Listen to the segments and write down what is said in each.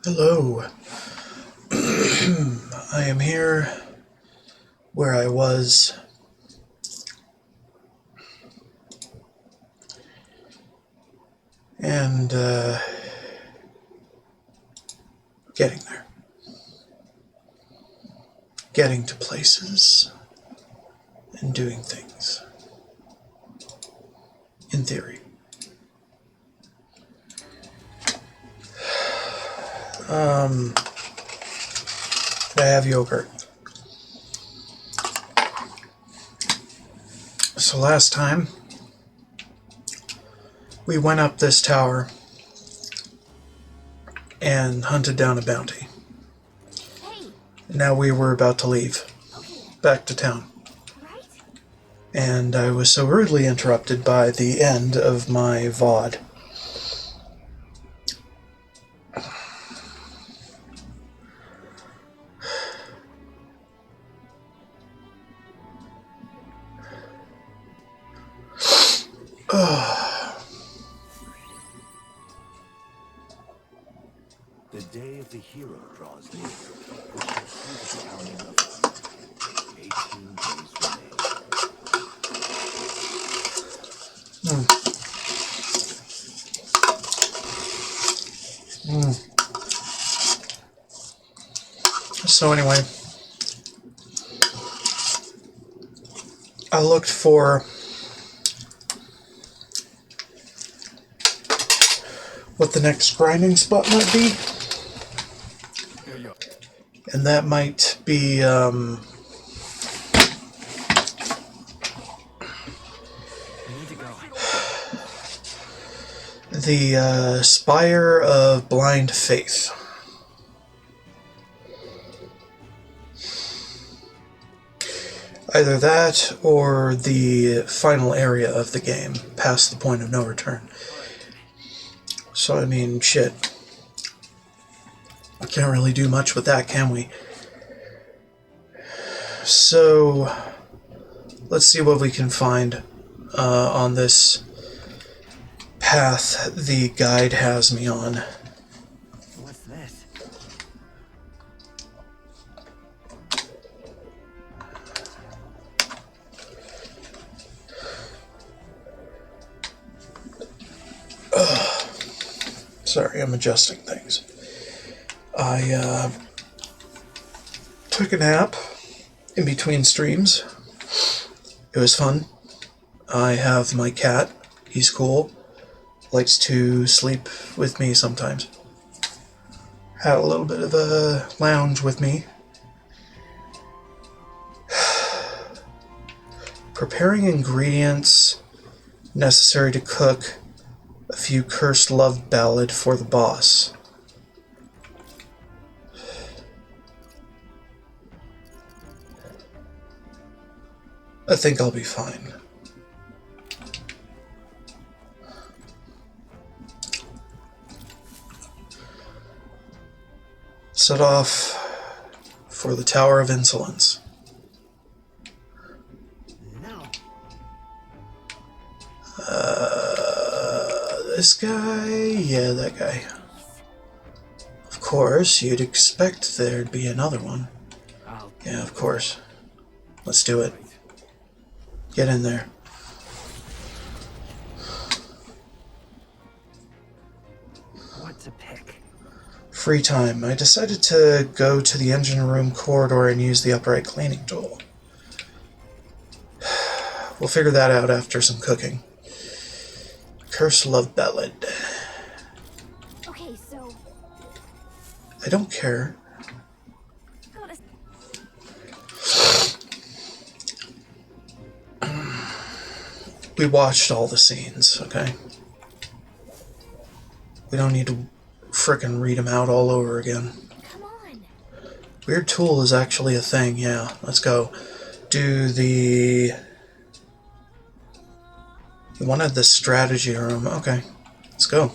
Hello. I am here where I was and getting there. Getting to places and doing things. In theory. I have yogurt. So last time, we went up this tower and hunted down a bounty. Now we were about to leave, back to town. And I was so rudely interrupted by the end of my VOD. The day of the hero draws near. We shall see the counting of 18 days remain. So anyway, I looked for what the next grinding spot might be. And that might be, the Spire of Blind Faith. Either that or the final area of the game, past the point of no return. So, I mean, shit. I can't really do much with that, can we? So, let's see what we can find on this path the guide has me on. What's this? Sorry, I'm adjusting things. I took a nap in between streams. It was fun. I have my cat. He's cool. Likes to sleep with me sometimes. Had a little bit of a lounge with me. Preparing ingredients necessary to cook a few cursed love ballad for the boss. I think I'll be fine. Set off for the Tower of Insolence. No. This guy? Yeah, that guy. Of course, you'd expect there'd be another one. Yeah, of course. Let's do it. Get in there. What to pick? Free time. I decided to go to the engine room corridor and use the upright cleaning tool. We'll figure that out after some cooking. Cursed love ballad. Okay, so I don't care. We watched all the scenes, okay? We don't need to frickin' read them out all over again. come on. Weird tool is actually a thing, yeah. Let's go. Do the... You wanted the strategy room. Okay, let's go.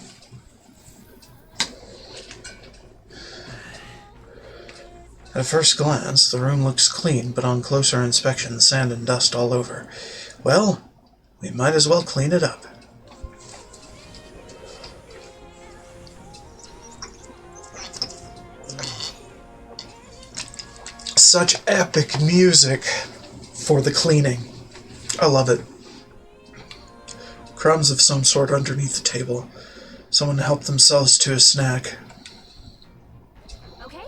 At first glance, the room looks clean, but on closer inspection, sand and dust all over. Well, we might as well clean it up. such epic music for the cleaning. I love it. Crumbs of some sort underneath the table. Someone helped themselves to a snack. Okay?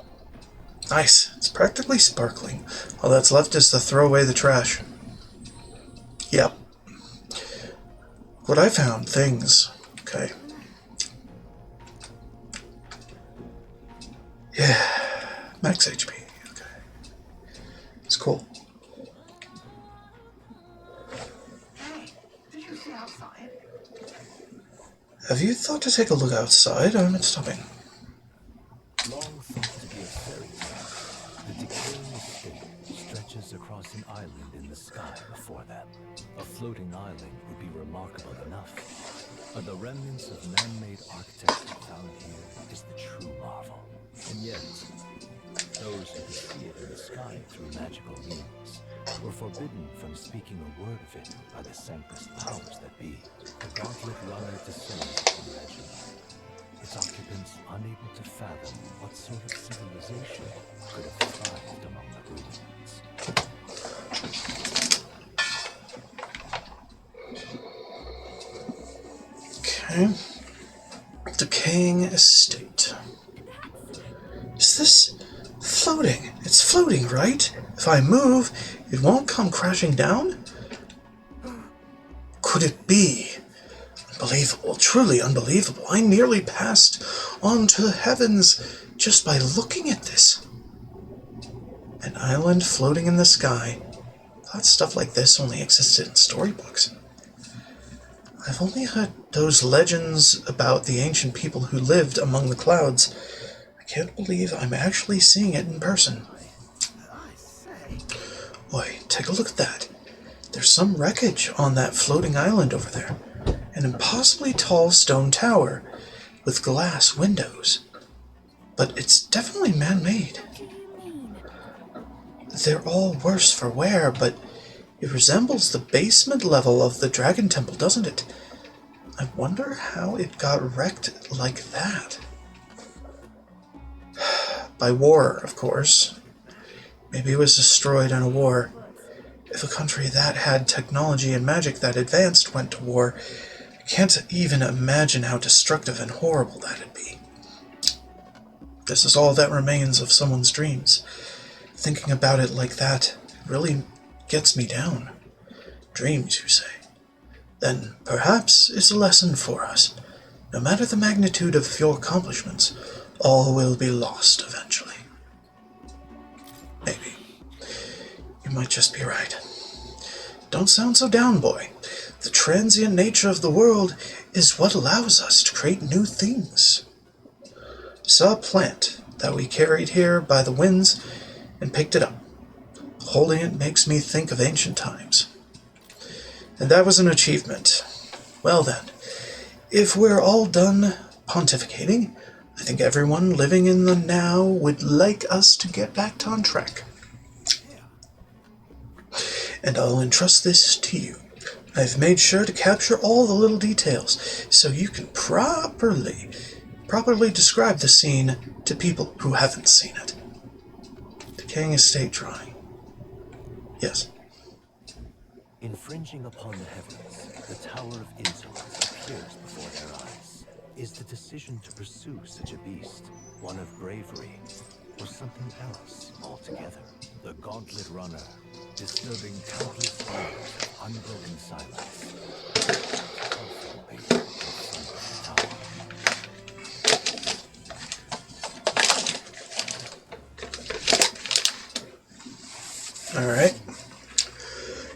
Nice. It's practically sparkling. All that's left is to throw away the trash. Yep. What I found, things. Okay. Yeah. Max HP. Okay. It's cool. Hey, did you see outside? Have you thought to take a look outside? I'm not stopping. Long thought to be a fairy tale, the decaying estate stretches across an island in the sky before them. A floating island would be remarkable enough, but the remnants of man-made architecture found here is the true marvel. And yet, those who could see it in the sky through magical means were forbidden from speaking a word of it by the sanctus powers that be. The gauntlet runner descends from legend, its occupants unable to fathom what sort of civilization could have thrived among the ruins. Okay. Decaying estate. Is this floating? It's floating, right? If I move, it won't come crashing down? Could it be? Unbelievable, truly unbelievable. I nearly passed on to the heavens just by looking at this. An island floating in the sky. I thought stuff like this only existed in storybooks. I've only heard those legends about the ancient people who lived among the clouds. I can't believe I'm actually seeing it in person. I say. Boy, take a look at that. There's some wreckage on that floating island over there. An impossibly tall stone tower with glass windows. But it's definitely man-made. What do you mean? They're all worse for wear, but it resembles the basement level of the Dragon Temple, doesn't it? I wonder how it got wrecked like that. By war, of course. Maybe it was destroyed in a war. If a country that had technology and magic that advanced went to war, I can't even imagine how destructive and horrible that'd be. This is all that remains of someone's dreams. Thinking about it like that really gets me down. Dreams, you say? Then perhaps it's a lesson for us. No matter the magnitude of your accomplishments, all will be lost eventually. Maybe. You might just be right. Don't sound so down, boy. The transient nature of the world is what allows us to create new things. Saw a plant that we carried here by the winds and picked it up. Holding it makes me think of ancient times. And that was an achievement. Well then, if we're all done pontificating, I think everyone living in the now would like us to get back on track. And I'll entrust this to you. I've made sure to capture all the little details so you can properly describe the scene to people who haven't seen it. Decaying estate drawing. Yes. Infringing upon the heavens, the Tower of Insolence appears before their eyes. Is the decision to pursue such a beast one of bravery, or something else altogether? The Gauntlet Runner, disturbing countless years of unbroken silence. Constantly in front of the tower. Alright.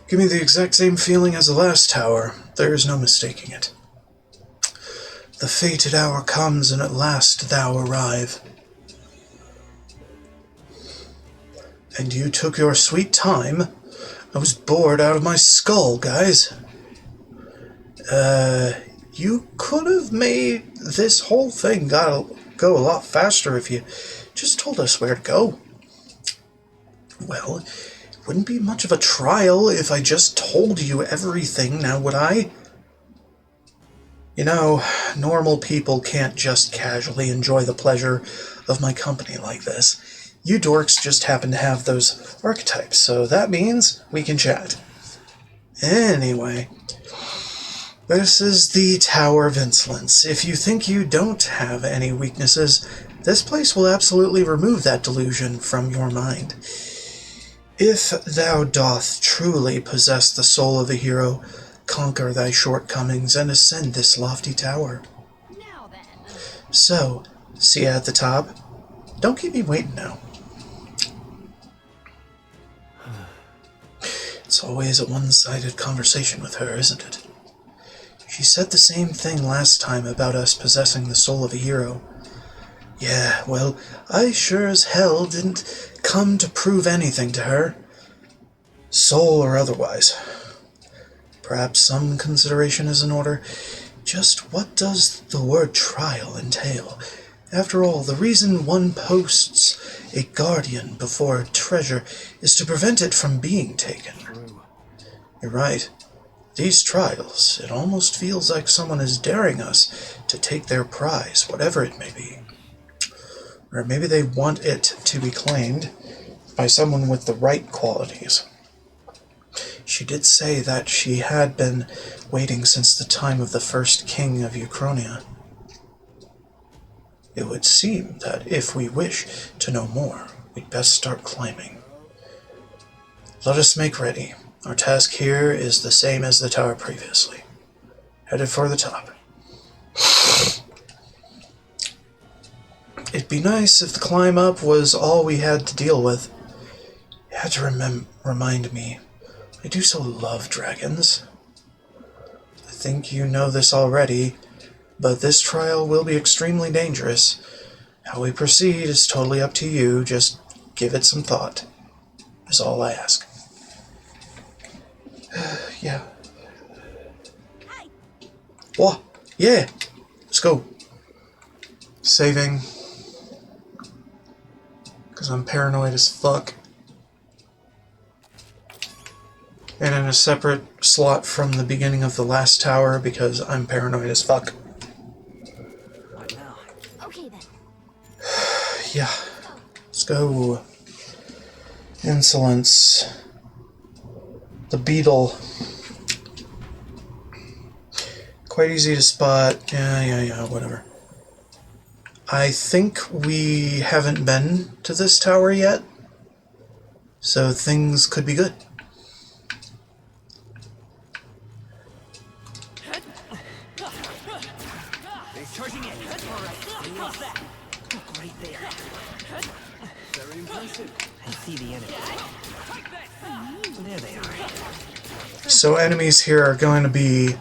Give me the exact same feeling as the last tower. There is no mistaking it. The fated hour comes, and at last thou arrive. And you took your sweet time. I was bored out of my skull, guys. You could have made this whole thing go a lot faster if you just told us where to go. Well, it wouldn't be much of a trial if I just told you everything, now would I? You know, normal people can't just casually enjoy the pleasure of my company like this. You dorks just happen to have those archetypes, so that means we can chat. Anyway, this is the Tower of Insolence. If you think you don't have any weaknesses, this place will absolutely remove that delusion from your mind. If thou doth truly possess the soul of a hero, conquer thy shortcomings and ascend this lofty tower. Now then. So, see you at the top? Don't keep me waiting now. It's always a one-sided conversation with her, isn't it? She said the same thing last time about us possessing the soul of a hero. Yeah, well, I sure as hell didn't come to prove anything to her. Soul or otherwise. Perhaps some consideration is in order. Just what does the word trial entail? After all, the reason one posts a guardian before a treasure is to prevent it from being taken. You're right. These trials, it almost feels like someone is daring us to take their prize, whatever it may be. Or maybe they want it to be claimed by someone with the right qualities. She did say that she had been waiting since the time of the first king of Uchronia. It would seem that if we wish to know more, we'd best start climbing. Let us make ready. Our task here is the same as the tower previously. Headed for the top. It'd be nice if the climb up was all we had to deal with. You had to remind me. I do so love dragons. I think you know this already, but this trial will be extremely dangerous. How we proceed is totally up to you. Just give it some thought, is all I ask. Yeah. Hi. What? Yeah. Let's go. Saving. Because I'm paranoid as fuck. And in a separate slot from the beginning of the last tower because I'm paranoid as fuck. What now? Okay then. Yeah. Let's go. Insolence. The beetle. Quite easy to spot. Yeah, whatever. I think we haven't been to this tower yet, so things could be good. Charging in. Alright, that. Right there. Very impressive. I see the enemy. There they are. So enemies here are going to be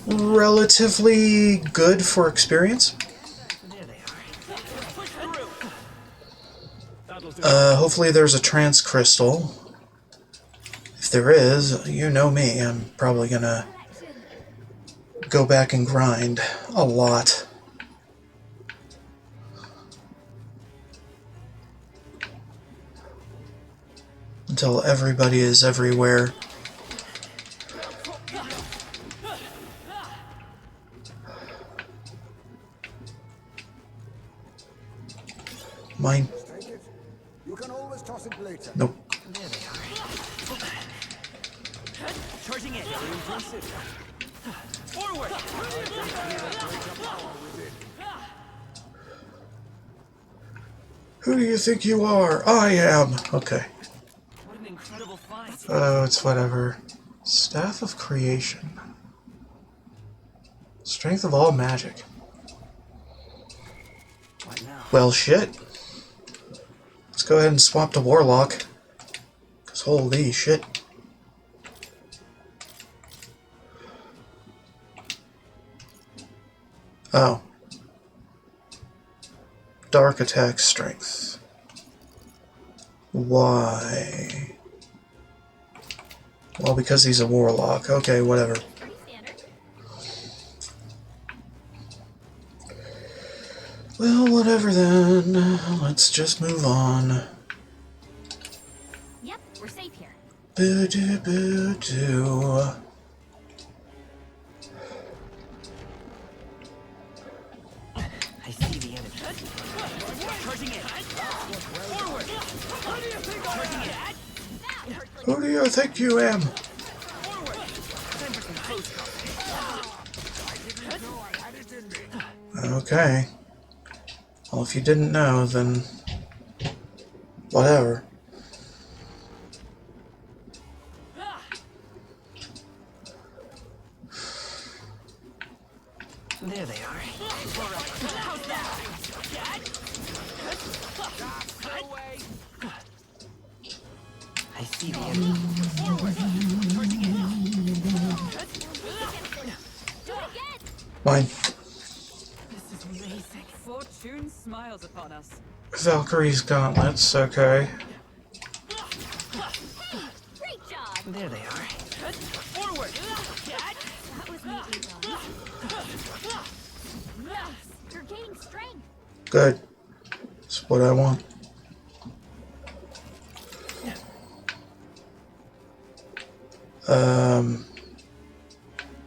relatively good for experience. There they are. Hopefully there's a trance crystal. If there is, you know me, I'm probably gonna go back and grind a lot. Until everybody is everywhere. Mine. You can always toss it later. Nope. There they are. Charging in. Very impressive. Forward. Who do you think you are? I am. Okay. What an incredible find. Oh, it's whatever. Staff of Creation. Strength of all magic. What now? Well, shit. Let's go ahead and swap to Warlock. Because holy shit. Oh. Dark attack strength. Why? Well, because he's a Warlock. Okay, whatever. Pretty standard. Well, whatever then. Let's just move on. Yep, we're safe here. Boo-doo-boo-doo. I see the enemy. Who do you think you am? Okay. Well, if you didn't know, then whatever. There they are. I see the enemy. Mine. This is amazing. Fortune smiles upon us. Valkyrie's gauntlets, okay. Great job. There they are. That was neatly done. Yes, you're gaining strength. Good. That's what I want.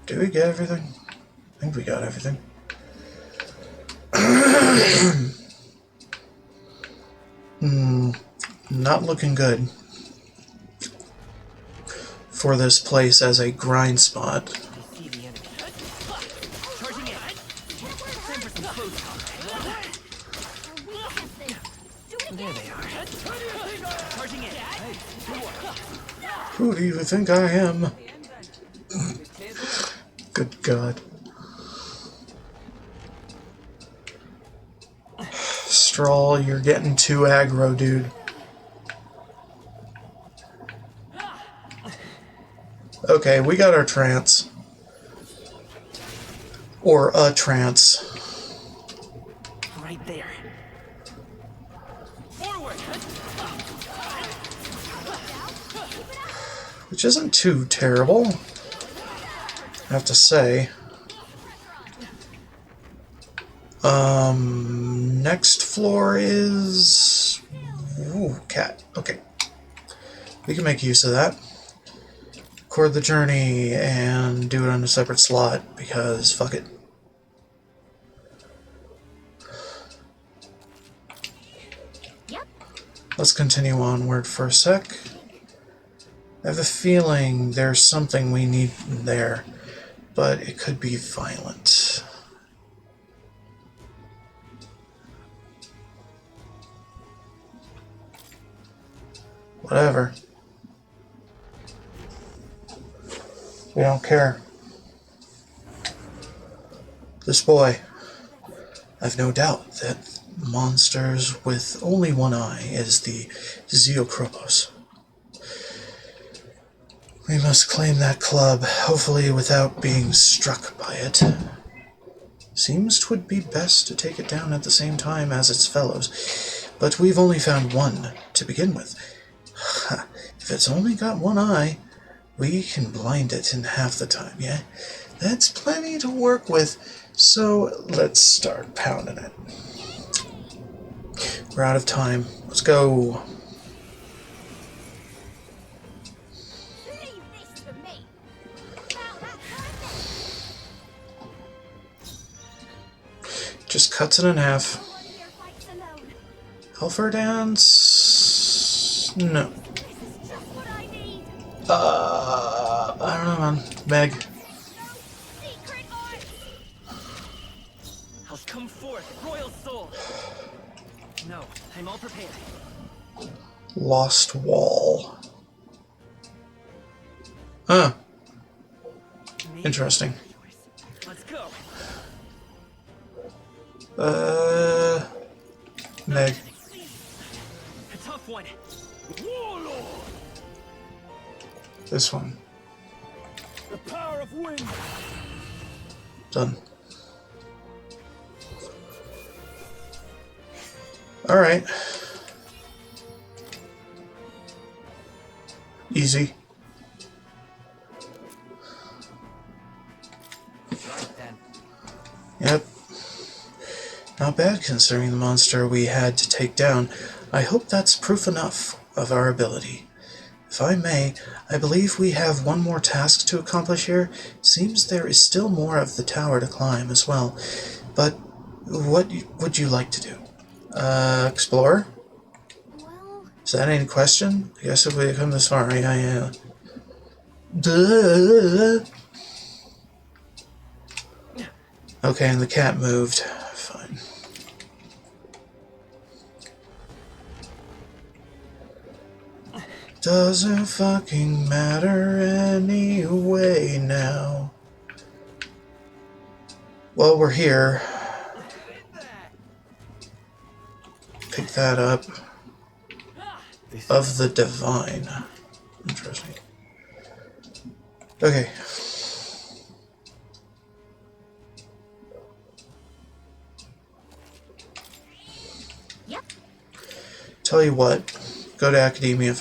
Do we get everything? I think we got everything. Not looking good for this place as a grind spot. I see the enemy. There they are. Who do you think I am? Good God. Straw, you're getting too aggro, dude. Okay, we got our trance. Or a trance. Right there. Which isn't too terrible, I have to say. Next floor is... Ooh, cat. Okay. We can make use of that. Record the journey and do it on a separate slot, because fuck it. Yep. Let's continue onward for a sec. I have a feeling there's something we need there, but it could be violent. Whatever. We don't care. This boy, I've no doubt that monsters with only one eye is the Zeokromos. We must claim that club, hopefully without being struck by it. Seems 'twould be best to take it down at the same time as its fellows, but we've only found one to begin with. If it's only got one eye, we can blind it in half the time, yeah? That's plenty to work with, so let's start pounding it. We're out of time. Let's go. Leave this to me. Now that's Just cuts it in half. one here fights alone. Helfer dance? No. This is just what I need. I don't know, man. Meg. No secret arts. I'll come forth, royal soul. No, I'm all prepared. Lost Wall. Huh. Maybe Interesting. Let's go. Meg. A tough one. This one. The power of wind. Done. Alright. Easy. Then Yep. Not bad considering the monster we had to take down. I hope that's proof enough of our ability. If I may, I believe we have one more task to accomplish here. Seems there is still more of the tower to climb as well. But What would you like to do? Explore? Well, Is that any question? I guess if we come this far, yeah. Duh. Okay, and the cat moved. Fine. Doesn't fucking matter anyway now. Well, we're here. Pick that up. Of the divine. Interesting. Okay. yep. Tell you what. Go to academia.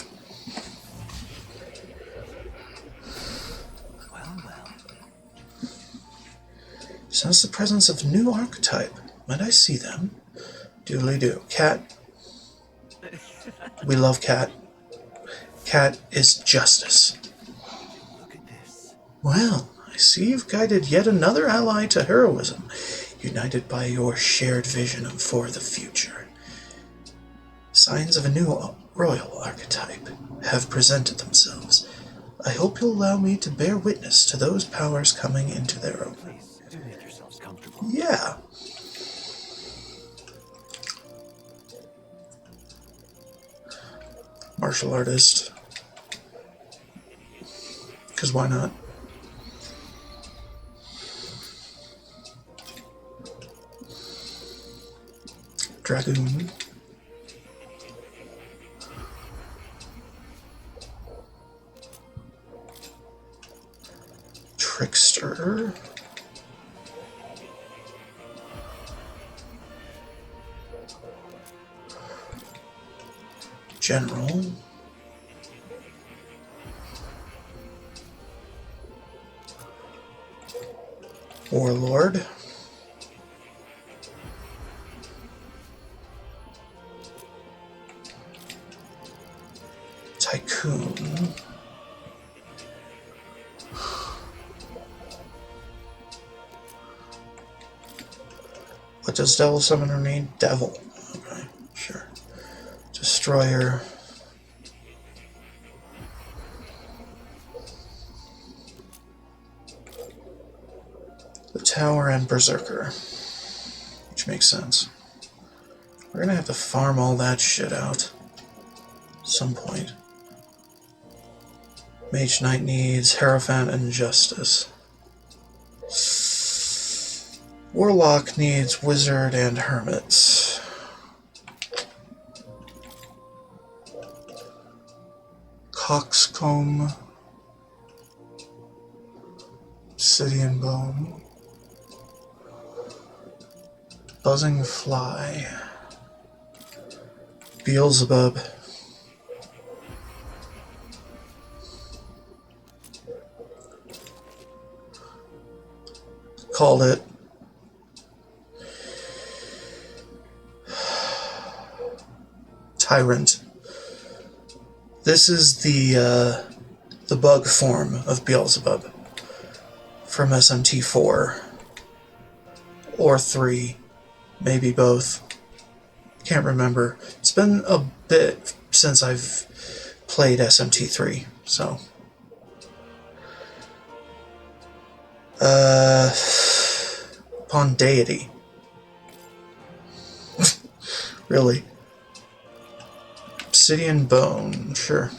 Sense the presence of new archetype. Might I see them? Doodly do. Cat. We love Cat. Cat is justice. Look at this. Well, I see you've guided yet another ally to heroism, united by your shared vision for the future. Signs of a new royal archetype have presented themselves. I hope you'll allow me to bear witness to those powers coming into their own. Please, do make yourselves comfortable. Yeah. Martial artist. Because why not? Dragoon. Trickster. General. Warlord. Tycoon. What does Devil Summoner mean? Devil. Okay, sure. Destroyer. The Tower and Berserker. Which makes sense. We're gonna have to farm all that shit out. At some point. Mage Knight needs Hierophant and Justice. Warlock needs Wizard and Hermits. Coxcomb. Obsidian Bone. Buzzing Fly. Beelzebub. Called it. Tyrant. This is the bug form of Beelzebub from SMT4 or 3, maybe both. Can't remember. It's been a bit since I've played SMT3, so. Upon deity. Really. Obsidian Bone, sure.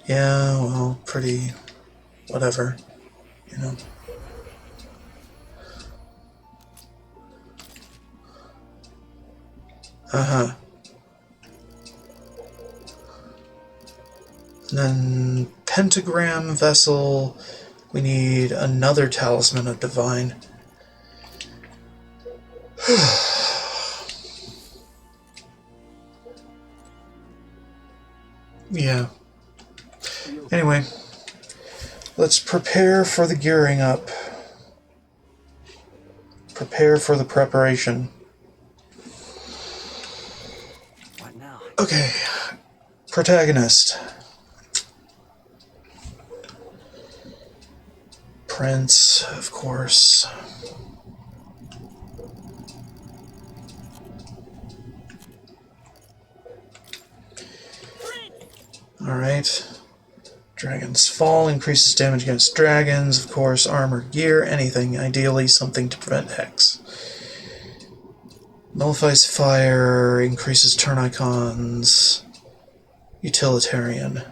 Yeah, well, pretty whatever, you know. Uh-huh. And then Pentagram Vessel, we need another Talisman of Divine. Yeah. Anyway, let's prepare for the gearing up. Prepare for the preparation. What now? Okay. Protagonist. Prince, of course. Alright. Dragon's Fall increases damage against dragons, of course, armor, gear, anything, ideally something to prevent Hex. Nullifies Fire, increases turn icons, utilitarian.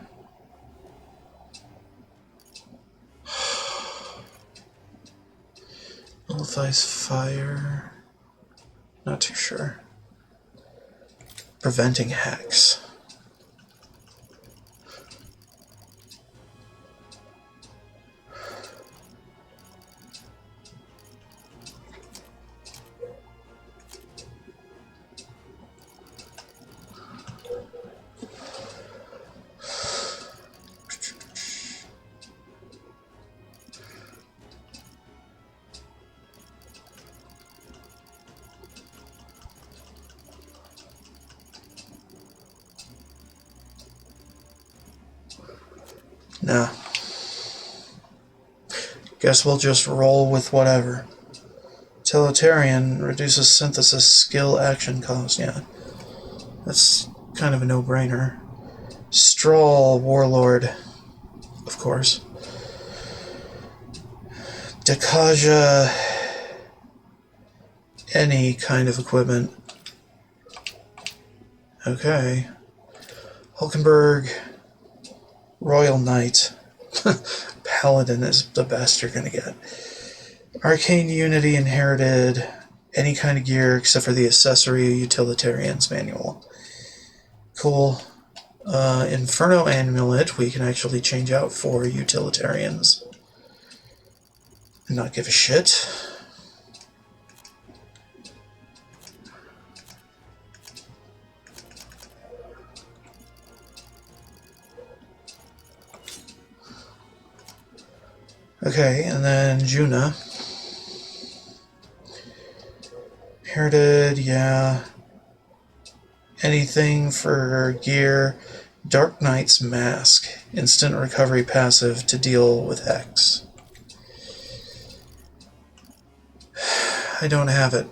Nullifies Fire, not too sure. Preventing Hex. Nah. Guess we'll just roll with whatever. Utilitarian reduces synthesis skill action cost. Yeah. That's kind of a no-brainer. Strahl Warlord, of course. Dekaja, any kind of equipment. Okay. Hulkenberg, Royal Knight. Paladin is the best you're going to get. Arcane Unity inherited, any kind of gear except for the accessory utilitarians manual. Cool. Inferno Amulet we can actually change out for utilitarians. And not give a shit. Okay, and then Juna. Inherited, yeah. Anything for gear. Dark Knight's Mask. Instant recovery passive to deal with Hex. I don't have it.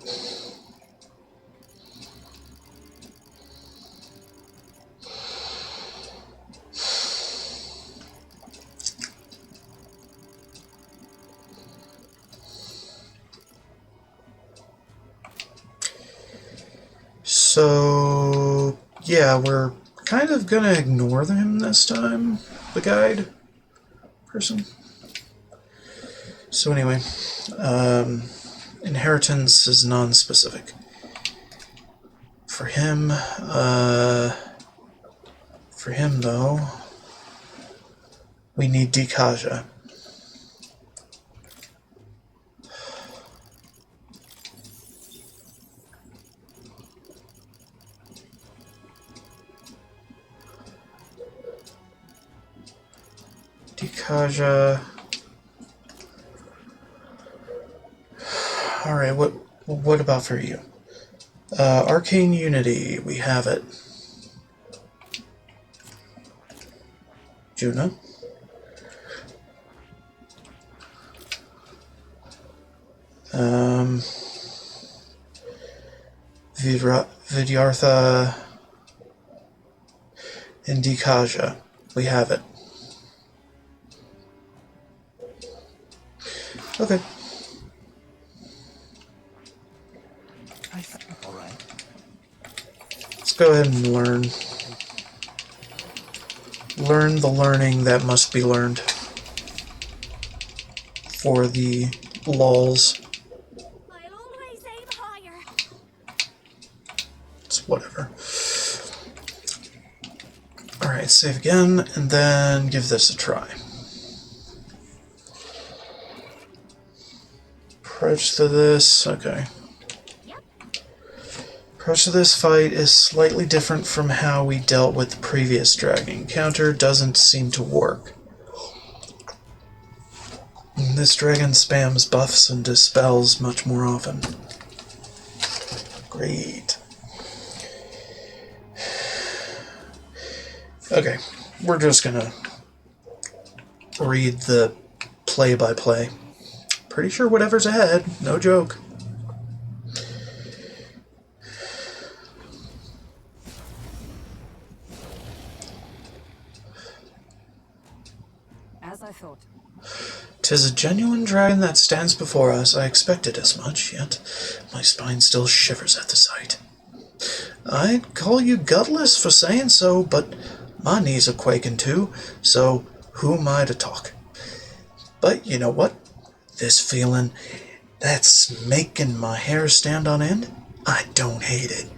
So, yeah, we're kind of gonna ignore him this time, the guide person. So anyway, inheritance is non-specific. For him though, we need Dekaja. Dekaja. Alright, what about for you? Arcane Unity, we have it. Juna. Vidyartha and Dekaja, we have it. Okay. All right. Let's go ahead and learn. Learn the learning that must be learned. For the lulz. I'll always aim higher. It's whatever. Alright, save again, and then give this a try. Approach to this, okay. Approach to this fight is slightly different from how we dealt with the previous dragon encounter. Doesn't seem to work. This dragon spams buffs and dispels much more often. Great. Okay, we're just gonna read the play-by-play. Pretty sure whatever's ahead. No joke. As I thought. 'Tis a genuine dragon that stands before us. I expected as much, yet my spine still shivers at the sight. I'd call you gutless for saying so, but my knees are quaking too, so who am I to talk? But you know what? This feeling that's making my hair stand on end, I don't hate it.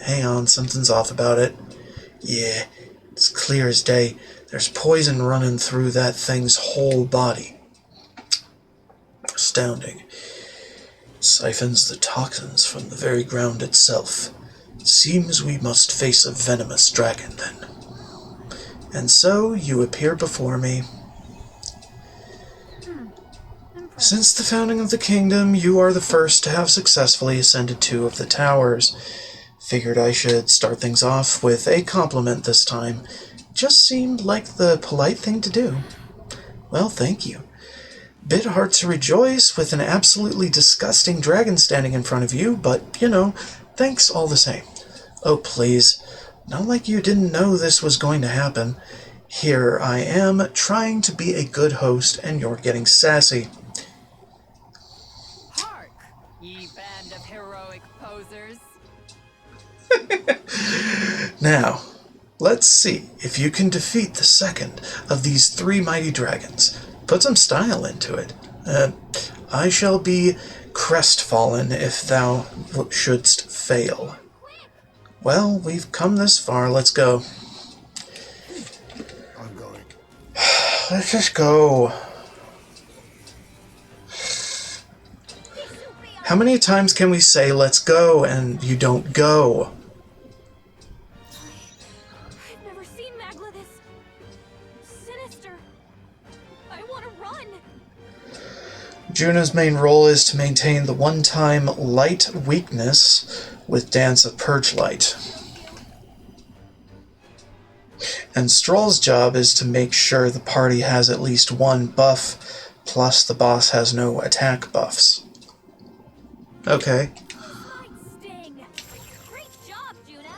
Hang on, something's off about it. Yeah, it's clear as day. There's poison running through that thing's whole body. Astounding. Siphons the toxins from the very ground itself. Seems we must face a venomous dragon, then. And so you appear before me. Since the founding of the kingdom, you are the first to have successfully ascended 2 of the towers. Figured I should start things off with a compliment this time. Just seemed like the polite thing to do. Well, thank you. Bit hard to rejoice with an absolutely disgusting dragon standing in front of you, but, you know, thanks all the same. Oh, please. Not like you didn't know this was going to happen. Here I am, trying to be a good host, and you're getting sassy. Hark, ye band of heroic posers. Now, let's see if you can defeat the second of these 3 mighty dragons. Put some style into it. I shall be crestfallen if thou shouldst fail. Well, we've come this far. Let's go. I'm going. Let's just go. How many times can we say, let's go, and you don't go? I've never seen Magla this sinister. I want to run. Juna's main role is to maintain the one-time light weakness with Dance of Purge Light. And Stroll's job is to make sure the party has at least 1 buff, plus the boss has no attack buffs. Okay. Might sting. Great job, Juna.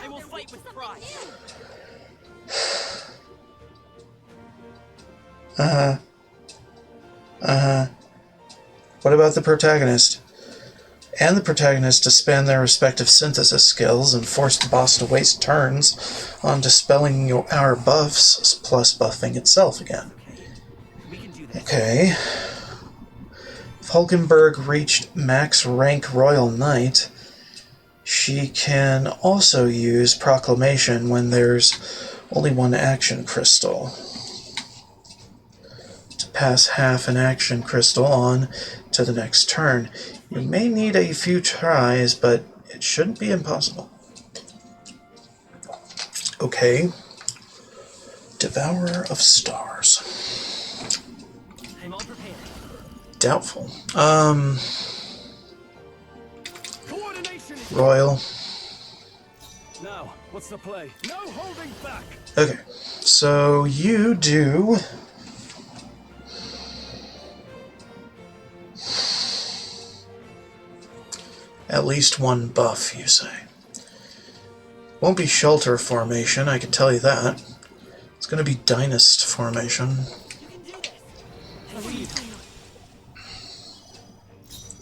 I will fight with pride. What about the protagonist? And the protagonist to spend their respective synthesis skills and force the boss to waste turns on dispelling our buffs, plus buffing itself again. We can do this. Okay. Falkenberg reached max rank Royal Knight. She can also use Proclamation when there's only 1 action crystal. To pass half an action crystal on to the next turn. You may need a few tries, but it shouldn't be impossible. Okay. Devourer of Stars. I'm all prepared. Doubtful. Coordination is Royal. now. What's the play? No holding back. Okay. So you do... at least 1 buff, you say. Won't be Shelter Formation, I can tell you that. It's going to be Dynast Formation.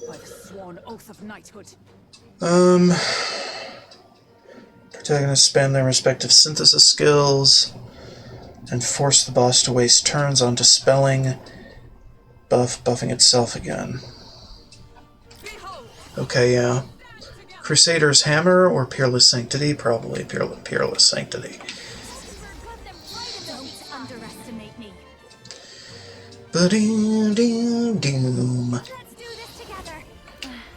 By the sworn oath of knighthood. Protagonists spend their respective synthesis skills and force the boss to waste turns on dispelling, buffing itself again. Behold, Okay, yeah. Crusader's Hammer or Peerless Sanctity? Probably Peerless Sanctity. Got them right in the Don't underestimate me. Ba-ding-ding-doom. Let's do this together.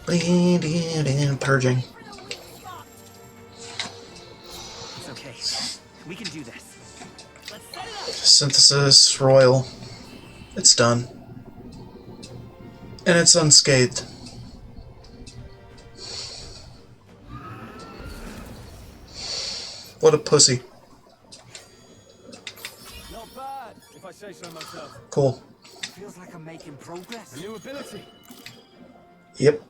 Ding-ding-ding. Purging. It's okay. We can do this. Let's set it up. Synthesis Royal. It's done. And it's unscathed. What a pussy. Not bad, if I say so myself. Cool. Feels like I'm making progress. A new ability. Yep.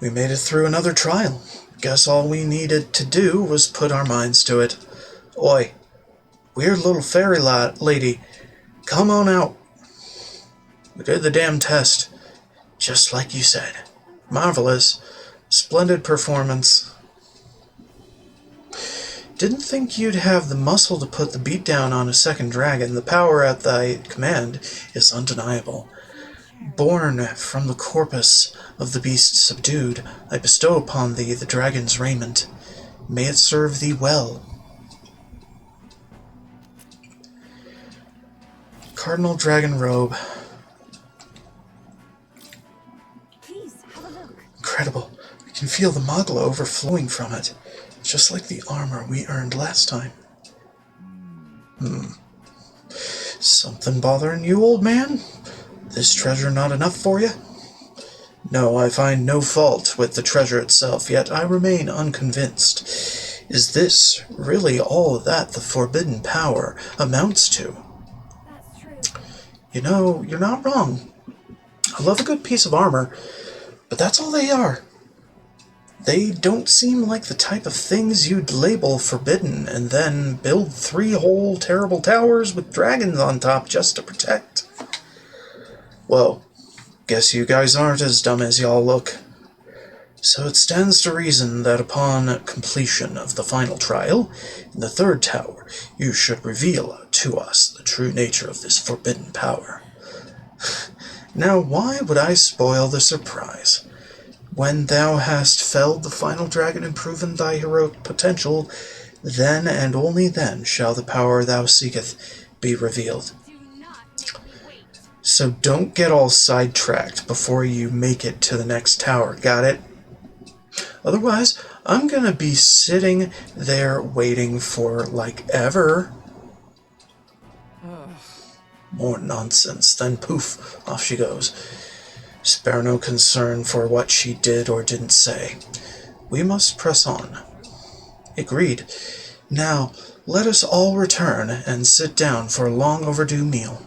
We made it through another trial. Guess all we needed to do was put our minds to it. Oi, weird little fairy lady, come on out. We did the damn test, just like you said. Marvelous. Splendid performance. Didn't think you'd have the muscle to put the beat down on a second dragon. The power at thy command is undeniable. Born from the corpus of the beast subdued, I bestow upon thee the dragon's raiment. May it serve thee well. Cardinal Dragon Robe. Please, have a look. Incredible. I can feel the magla overflowing from it. Just like the armor we earned last time. Something bothering you, old man? This treasure not enough for you? No, I find no fault with the treasure itself, yet I remain unconvinced. Is this really all that the forbidden power amounts to? That's true. You know, you're not wrong. I love a good piece of armor, but that's all they are. They don't seem like the type of things you'd label forbidden and then build 3 whole terrible towers with dragons on top just to protect. Well, guess you guys aren't as dumb as y'all look. So it stands to reason that upon completion of the final trial, in the 3rd tower, you should reveal to us the true nature of this forbidden power. Now, why would I spoil the surprise? When thou hast felled the final dragon and proven thy heroic potential, then and only then shall the power thou seeketh be revealed. Do not make me wait. So don't get all sidetracked before you make it to the next tower, got it? Otherwise, I'm gonna be sitting there waiting for, like, ever. More nonsense, then poof, off she goes. Spare no concern for what she did or didn't say. We must press on. Agreed. Now, let us all return and sit down for a long overdue meal.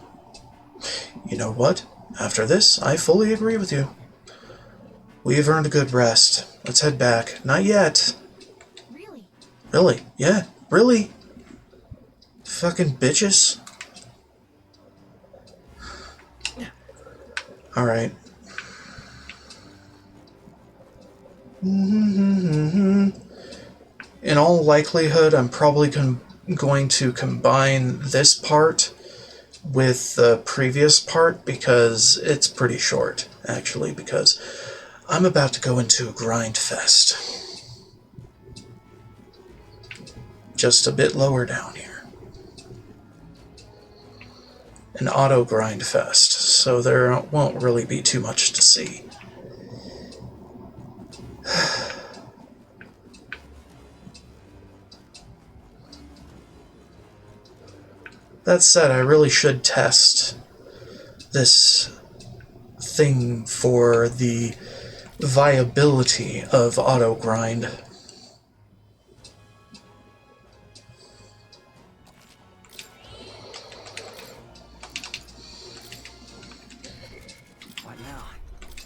You know what? After this, I fully agree with you. We've earned a good rest. Let's head back. Not yet. Really? Really? Yeah, really? Fucking bitches. Alright. In all likelihood, I'm probably going to combine this part with the previous part because it's pretty short, actually, because I'm about to go into a grind fest. Just a bit lower down here. An auto grind fest, so there won't really be too much to see. That said, I really should test this thing for the viability of auto grind. What now?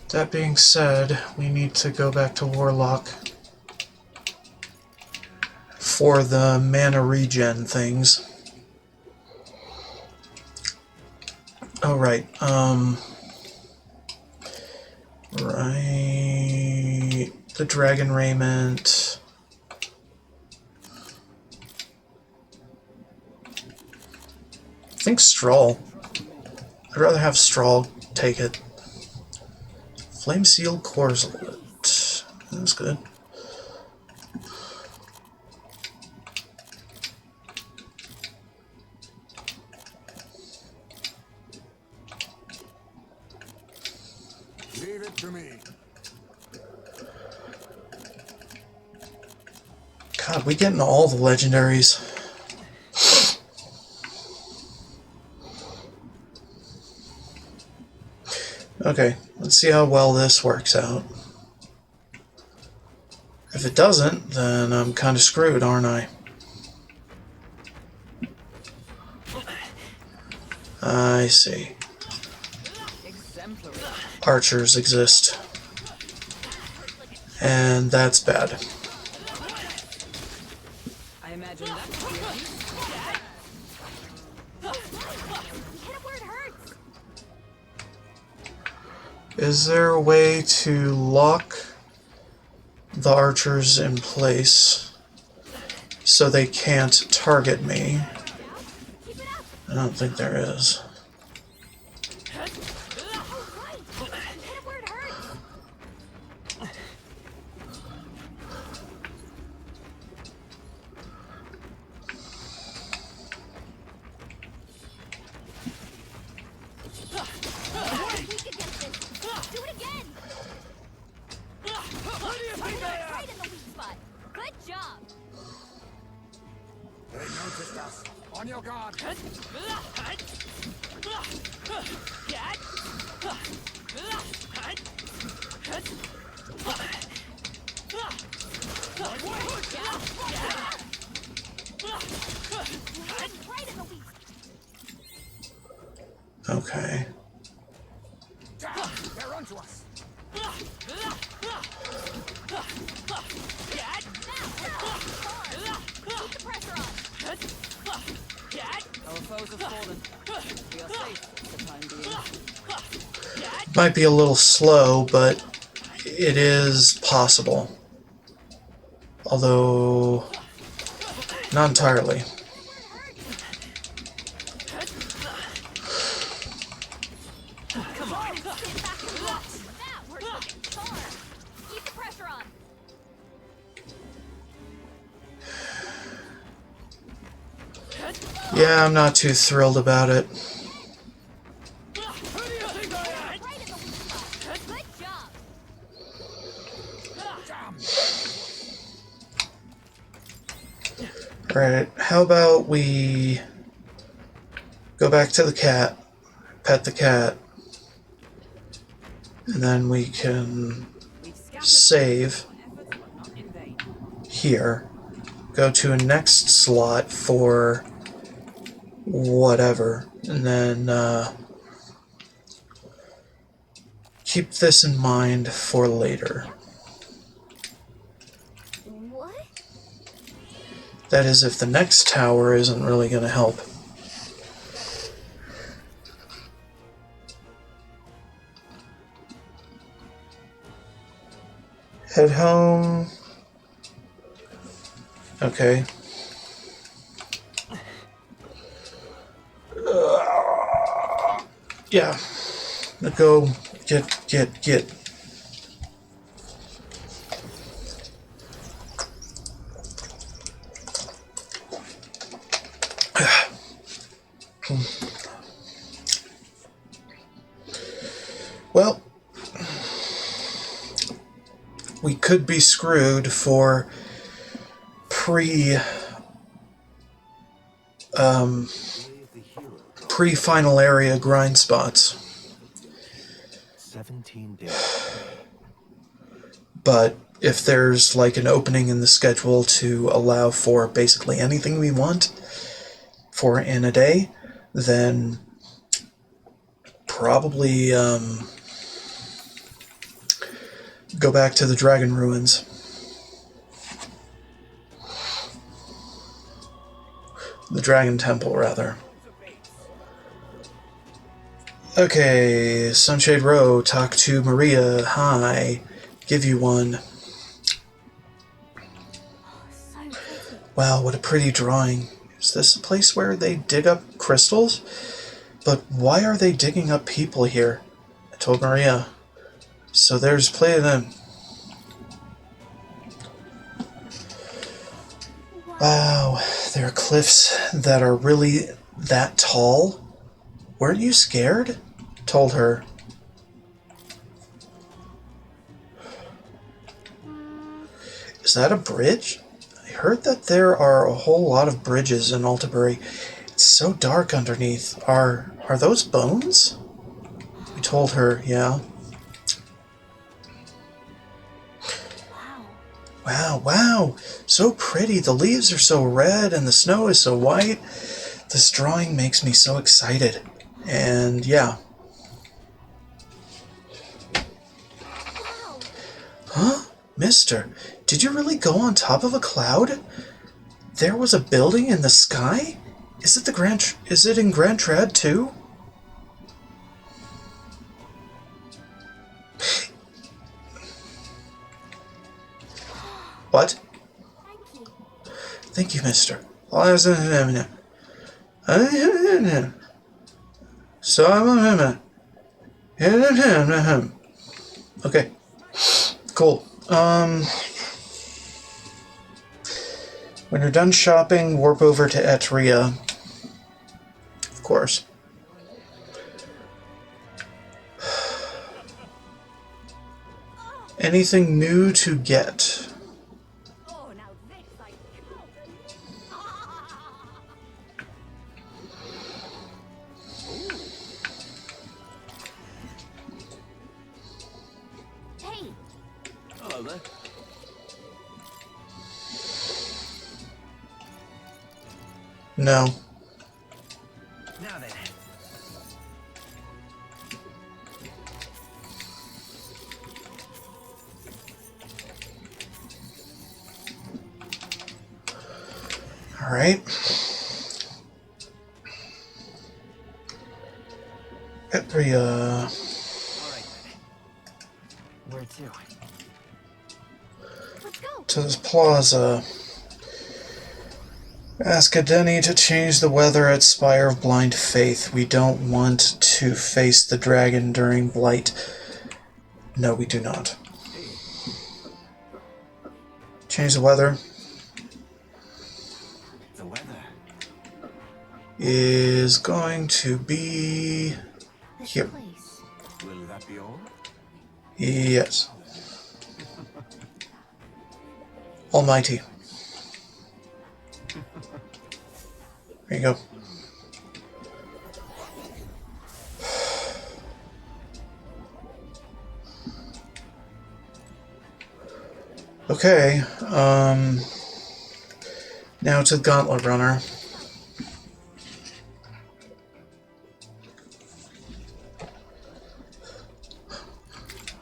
That being said, we need to go back to Warlock for the mana regen things. Oh, right, right, the Dragon Raiment. I think Strahl. I'd rather have Strahl take it. Flame Seal Corselet. That's good. Leave it to me. God, we getting all the legendaries. Okay, let's see how well this works out. If it doesn't, then I'm kind of screwed, aren't I? I see. Exemplary. Archers exist. And that's bad. I imagine that could be a use. Hit him where it hurts! Is there a way to lock the archers in place so they can't target me? Keep it up! I don't think there is. Oh, right! Hit him where it hurts! Weak against this. Do it again! Right in the weak spot. Good job! They noticed us. On your guard. Right in the weak Okay. Damn, they're onto us. Keep the pressure on! Our foes have fallen. We are safe for the time being. Might be a little slow, but it is possible. Although, not entirely. Come on! Sit back and watch! That we're looking far! Keep the pressure on! Yeah, I'm not too thrilled about it. Right in the weak spot! Good job! Alright, how about we go back to the cat, pet the cat, and then we can We've scattered save our efforts were not in vain. here, go to a next slot for whatever, and then keep this in mind for later. What? That is, if the next tower isn't really going to help. Head home. Okay. Yeah. Go get. Well, we could be screwed for pre-final area grind spots. 17 days. But if there's like an opening in the schedule to allow for basically anything we want for in a day, then probably go back to the Dragon Ruins. The Dragon Temple, rather. Okay, Sunshade Row, talk to Maria. Hi. Give you one. So pretty. Wow, what a pretty drawing. Is this a place where they dig up crystals? But why are they digging up people here? I told Maria. So there's plenty of them. Wow, there are cliffs that are really that tall. Weren't you scared? Told her. Is that a bridge? I heard that there are a whole lot of bridges in Altabury. It's so dark underneath. Are those bones? We told her, yeah. Wow. Wow. So pretty. The leaves are so red and the snow is so white. This drawing makes me so excited. And yeah. Wow. Huh? Mister, did you really go on top of a cloud? There was a building in the sky? Is it in Grand Trad too? What? Thank you. Thank you, mister. So okay. Cool. When you're done shopping, warp over to Etria. Of course. Anything new to get? Oh, now this I Hey, Hello there. No. Now then. Alright. Etria. Alright then. Where to? let's go. To this plaza. Ask Adeni to change the weather at Spire of Blind Faith. We don't want to face the dragon during Blight. No, we do not. Change the weather. The weather. Is going to be This here. place. Will that be all? Yes. Almighty. There you go. Okay, now to the Gauntlet Runner.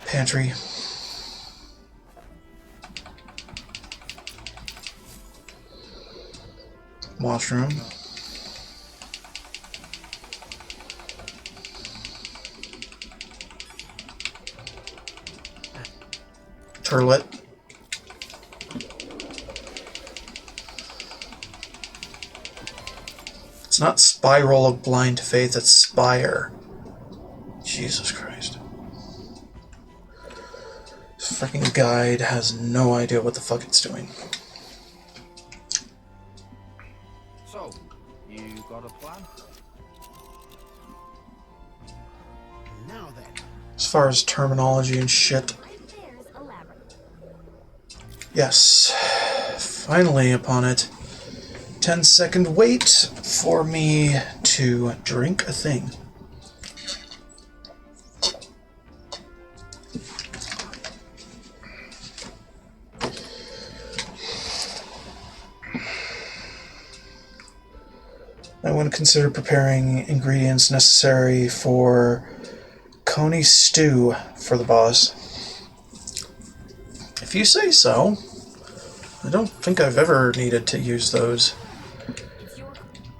Pantry. Washroom. Turlet. It's not Spiral of Blind Faith, it's Spire. Jesus Christ. This freaking guide has no idea what the fuck it's doing. So, you got a plan? Now then. As far as terminology and shit. Right there's a labyrinth. Yes. Finally upon it. 10-second wait for me to drink a thing. I want to consider preparing ingredients necessary for Coney stew for the boss. If you say so. I don't think I've ever needed to use those. It's your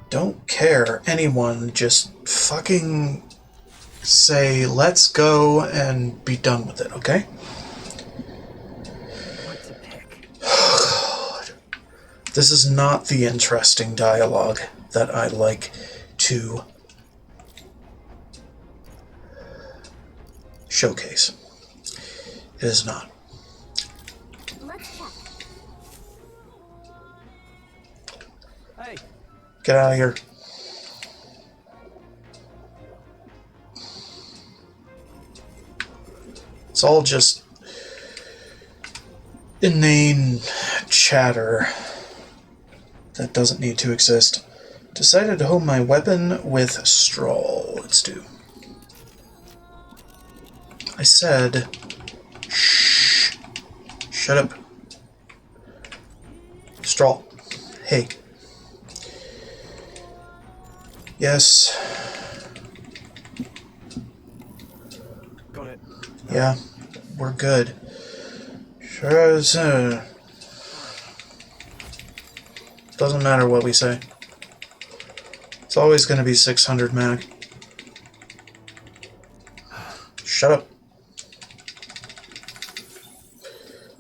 Don't care. Anyone, just fucking say, let's go and be done with it, okay? What to pick? This is not the interesting dialogue that I like to showcase. It is not. let's check. Hey, Get out of here. It's all just inane chatter that doesn't need to exist. Decided to hold my weapon with Stroll. Let's do. I said, shh. Shut up. Stroll. Hey. Yes. Yeah, we're good. Sure, doesn't matter what we say. It's always going to be 600 Mac. Shut up.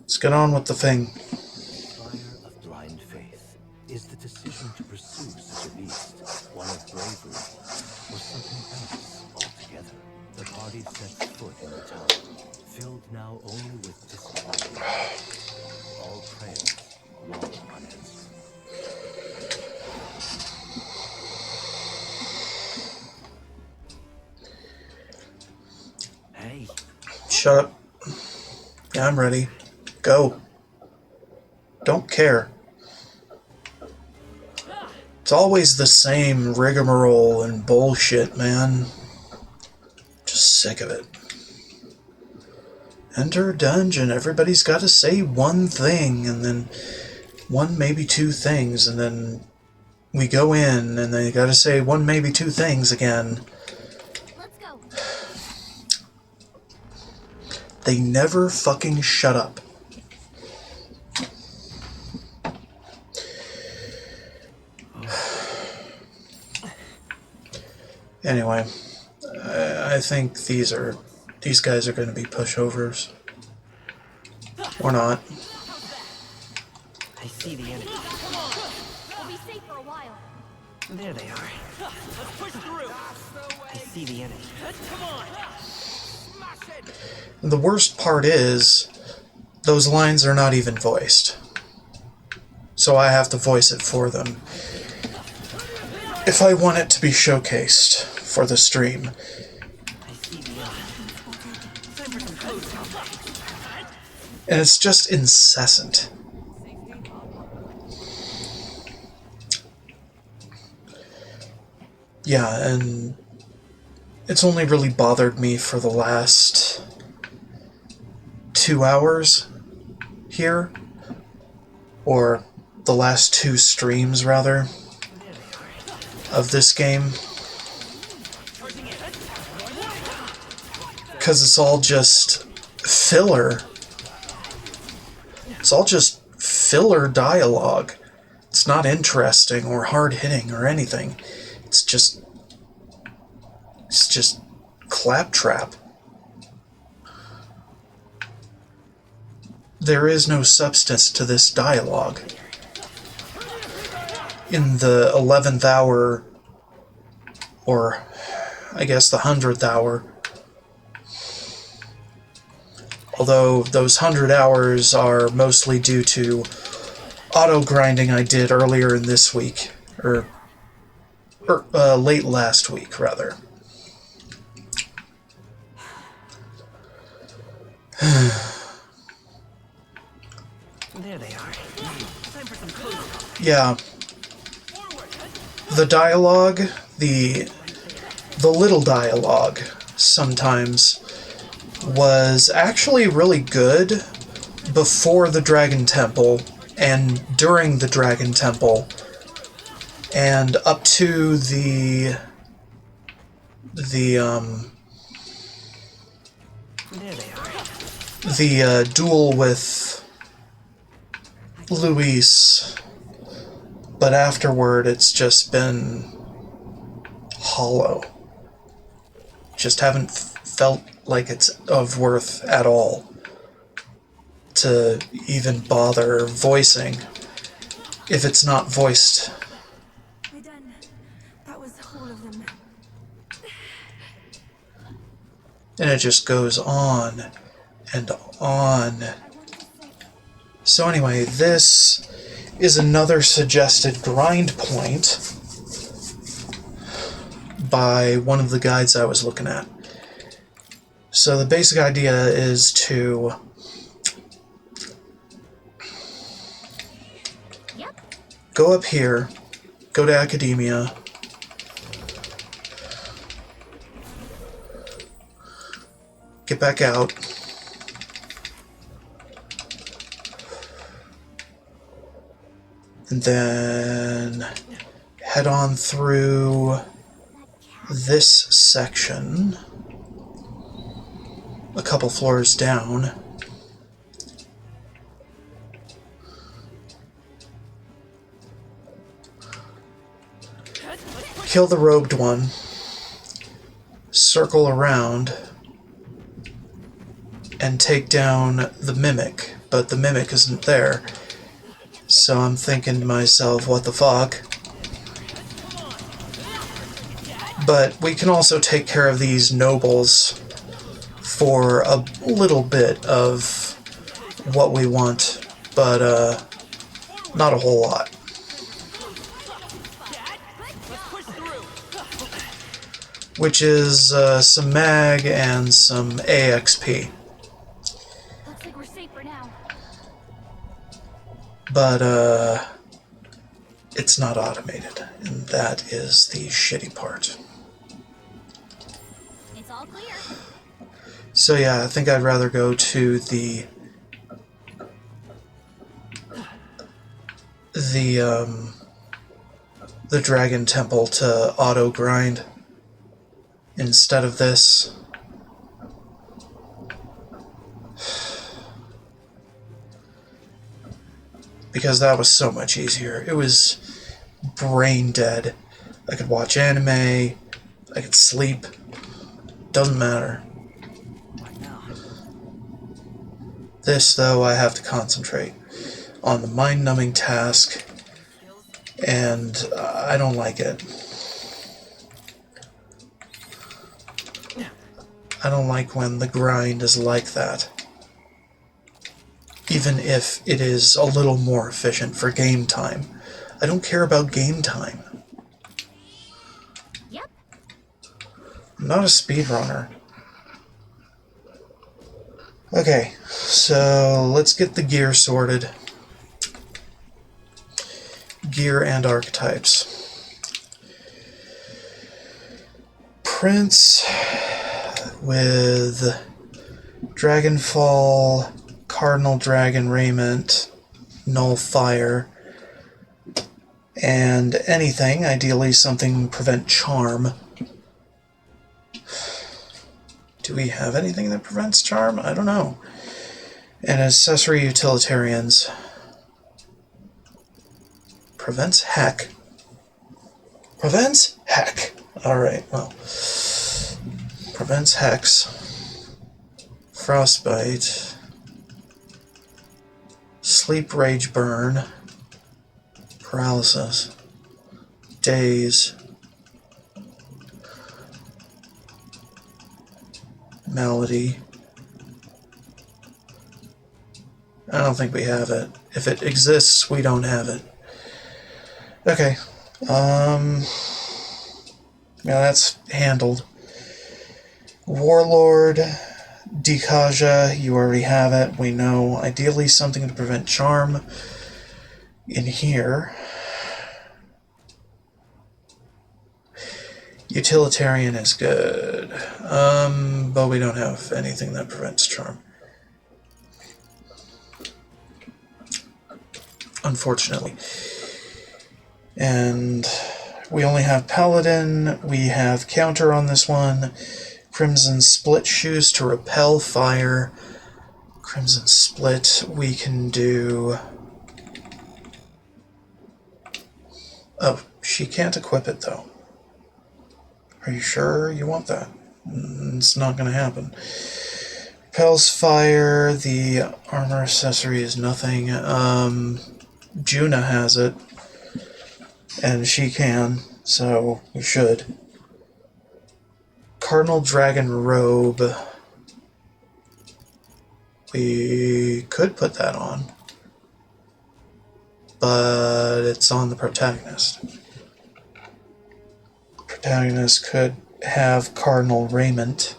Let's get on with the thing. Fire of blind faith is the decision to pursue such a beast, one of bravery, or something else altogether. The party sets foot in the tower, filled now only with disappointment. All prayers long unanswered. Hey, Shut up. Yeah, I'm ready. Go. Don't care. It's always the same rigmarole and bullshit, man. Just sick of it. Enter dungeon. Everybody's got to say one thing, and then one, maybe two things, and then we go in, and they got to say one, maybe two things again. Let's go. They never fucking shut up. Anyway, I think these guys are going to be pushovers. Or not. I see the enemy. We'll be safe for a while. There they are. Let's push through. I see the enemy. Come on. The worst part is, those lines are not even voiced. So I have to voice it for them. If I want it to be showcased for the stream. I see the enemy. Time for some close. And it's just incessant. Yeah, and it's only really bothered me for the last 2 hours here. Or the last 2 streams, rather, of this game. Because it's all just filler. It's all just filler dialogue. It's not interesting or hard-hitting or anything. It's just claptrap. There is no substance to this dialogue. In the 11th hour, or I guess the 100th hour, although those 100 hours are mostly due to auto-grinding I did earlier in this week, or late last week, rather. There they are. Time for some close. Yeah. The dialogue, the little dialogue, sometimes, was actually really good before the Dragon Temple and during the Dragon Temple and up to the There they are. the duel with Luis, but afterward it's just been hollow. Just haven't felt like it's of worth at all to even bother voicing if it's not voiced. We're done. That was all of them. And it just goes on and on. So anyway, this is another suggested grind point by one of the guides I was looking at. So the basic idea is to go up here, go to Academia, get back out, and then head on through this section a couple floors down. Kill the robed one. Circle around. And take down the Mimic. But the Mimic isn't there. So I'm thinking to myself, what the fuck? But we can also take care of these nobles for a little bit of what we want, but not a whole lot. Which is some mag and some AXP. Looks like we're safe for now. But it's not automated, and that is the shitty part. It's all clear. So yeah, I think I'd rather go to the Dragon Temple to auto grind instead of this. Because that was so much easier. It was brain dead. I could watch anime, I could sleep, doesn't matter. This, though, I have to concentrate on the mind-numbing task, and I don't like it. I don't like when the grind is like that. Even if it is a little more efficient for game time. I don't care about game time. Yep. I'm not a speedrunner. Okay, so let's get the gear sorted. Gear and archetypes. Prince with Dragonfall, Cardinal Dragon Raiment, Nullfire, and anything, ideally something prevent charm. Do we have anything that prevents charm? I don't know. And accessory utilitarians. Prevents heck. Prevents heck. Alright, well. Prevents hex. Frostbite. Sleep, rage, burn. Paralysis. Daze. Malady. I don't think we have it. If it exists, we don't have it. Okay. Yeah, that's handled. Warlord, Dikaja, you already have it. We know. Ideally, something to prevent charm in here. Utilitarian is good. But we don't have anything that prevents charm. Unfortunately. And we only have Paladin. We have counter on this one. Crimson Split shoes to repel fire. Crimson Split, we can do... Oh, she can't equip it though. Are you sure you want that? It's not going to happen. Repels fire. The armor accessory is nothing. Juna has it. And she can, so we should. Cardinal Dragon Robe. We could put that on. But it's on the protagonist. Protagonist could have Cardinal Raiment.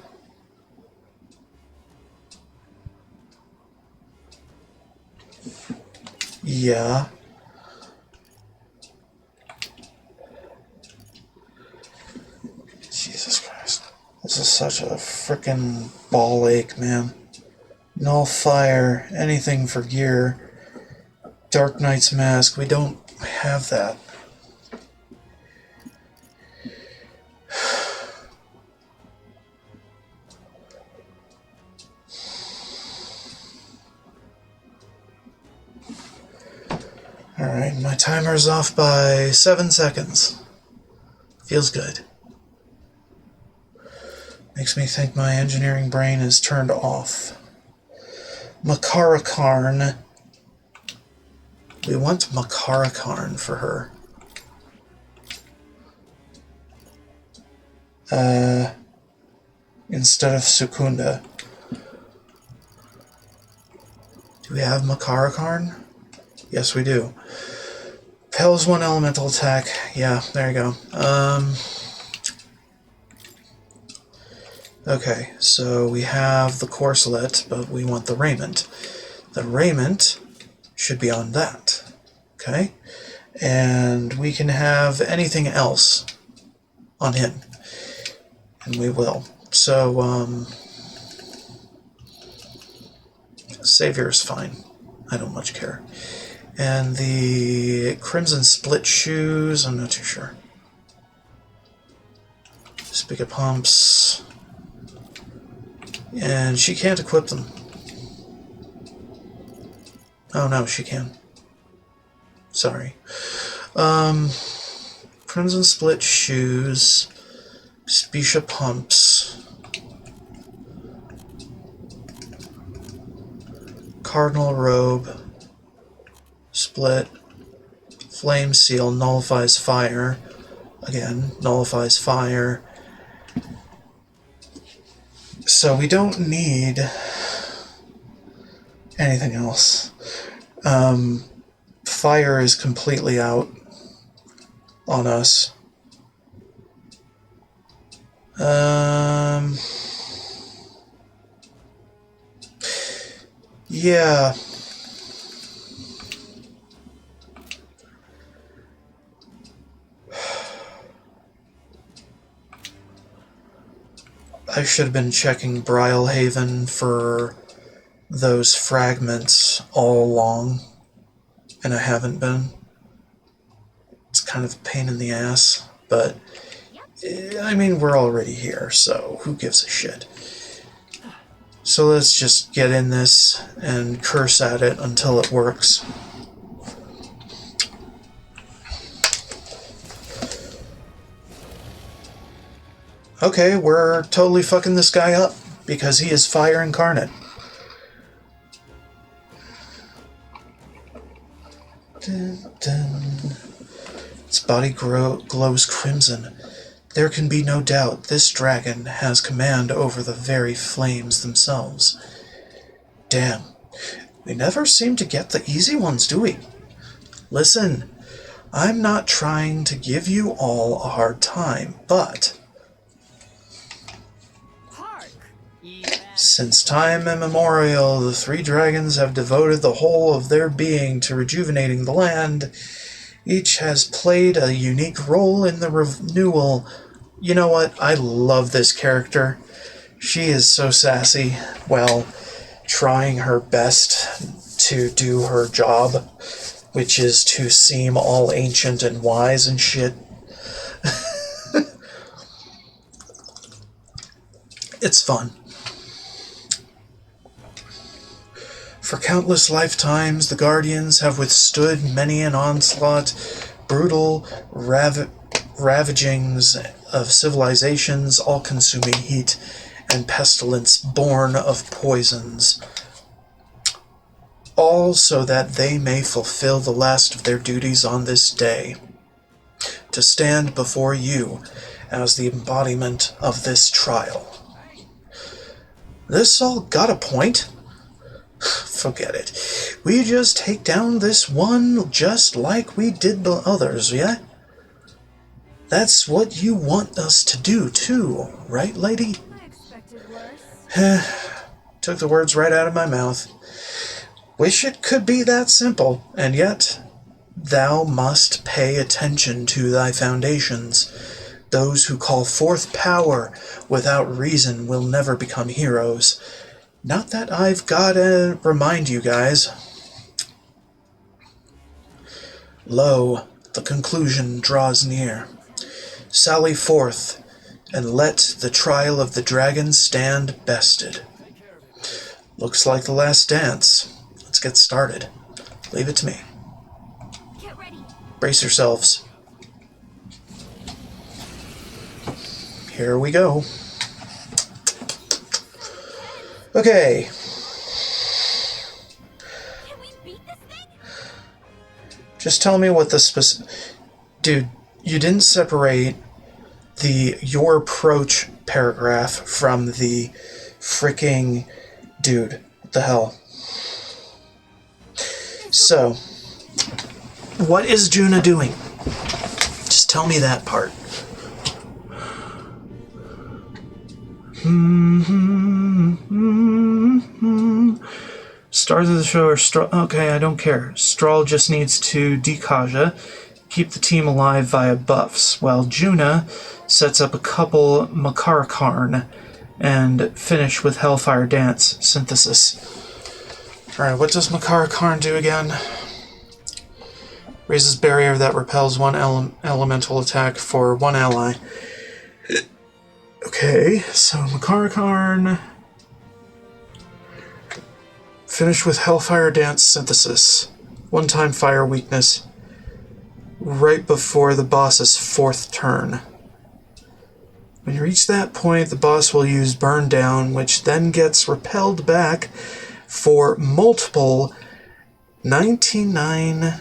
Yeah. Jesus Christ. This is such a frickin' ball ache, man. Nullfire, anything for gear. Dark Knight's Mask, we don't have that. Alright, my timer's off by 7 seconds. Feels good. Makes me think my engineering brain is turned off. Makara Karn. We want Makara Karn for her. Instead of Sukunda. Do we have Makara Karn? Yes, we do. Pels 1 elemental attack. Yeah, there you go. Okay, so we have the corselet, but we want the raiment. The raiment should be on that. Okay? And we can have anything else on him. And we will. So, Savior's fine. I don't much care. And the Crimson Split shoes, I'm not too sure. Spigot pumps. And she can't equip them. Oh no, she can. Sorry. Crimson Split shoes. Specia pumps. Cardinal robe. Split. Flame seal nullifies fire. Again, nullifies fire. So we don't need anything else. Fire is completely out on us. Yeah. I should have been checking Brylehaven for those fragments all along, and I haven't been. It's kind of a pain in the ass, but I mean, we're already here, so who gives a shit? So let's just get in this and curse at it until it works. Okay, we're totally fucking this guy up because he is fire incarnate. Dun, dun. Its body glows crimson. There can be no doubt this dragon has command over the very flames themselves. Damn, we never seem to get the easy ones, do we? Listen, I'm not trying to give you all a hard time, but since time immemorial, the three dragons have devoted the whole of their being to rejuvenating the land. Each has played a unique role in the renewal. You know what? I love this character. She is so sassy. Well, trying her best to do her job, which is to seem all ancient and wise and shit. It's fun. For countless lifetimes, the Guardians have withstood many an onslaught, brutal ravagings of civilizations, all-consuming heat, and pestilence born of poisons. All so that they may fulfill the last of their duties on this day, to stand before you as the embodiment of this trial. This all got a point? Forget it. We just take down this one just like we did the others, yeah? That's what you want us to do, too, right, lady? I expected worse. Took the words right out of my mouth. Wish it could be that simple, and yet thou must pay attention to thy foundations. Those who call forth power without reason will never become heroes. Not that I've gotta remind you guys. Lo, the conclusion draws near. Sally forth, and let the trial of the dragon stand bested. Looks like the last dance. Let's get started. Leave it to me. Brace yourselves. Here we go. Okay. Can we beat this thing? Just tell me what the Dude, you didn't separate your approach paragraph from the freaking... Dude, what the hell? So, what is Juna doing? Just tell me that part. Stars of the show are Strahl. Okay, I don't care. Strahl just needs to Dikaja, keep the team alive via buffs, while Juna sets up a couple Makarakarn and finish with Hellfire Dance synthesis. Alright, what does Makarakarn do again? Raises barrier that repels one elemental attack for one ally. Okay, so Makarakarn... Finish with Hellfire Dance synthesis. One-time fire weakness. Right before the boss's 4th turn. When you reach that point, the boss will use Burn Down, which then gets repelled back for multiple 99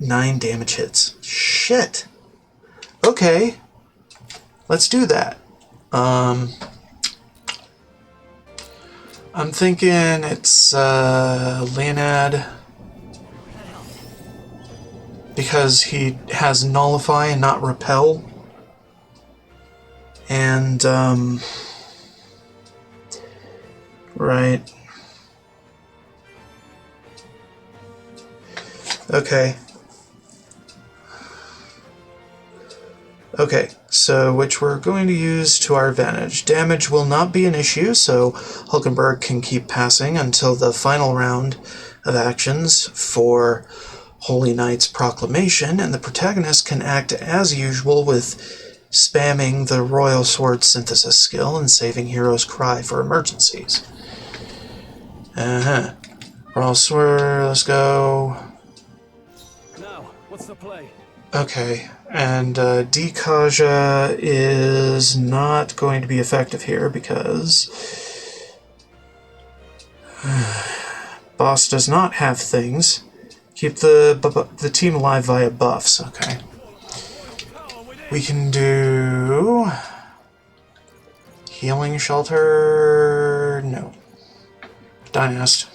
9 damage hits. Shit. Okay. Let's do that. I'm thinking it's Leonad, because he has Nullify and not Repel. And, right. Okay. Okay, so which we're going to use to our advantage. Damage will not be an issue, so Hulkenberg can keep passing until the final round of actions for Holy Knight's Proclamation, and the protagonist can act as usual with spamming the Royal Sword Synthesis skill and saving Hero's Cry for emergencies. Royal Sword, let's go. Now, what's the play? Okay, and Dikaja is not going to be effective here because boss does not have things. Keep the team alive via buffs. Okay, we can do Healing Shelter. No, Dynast.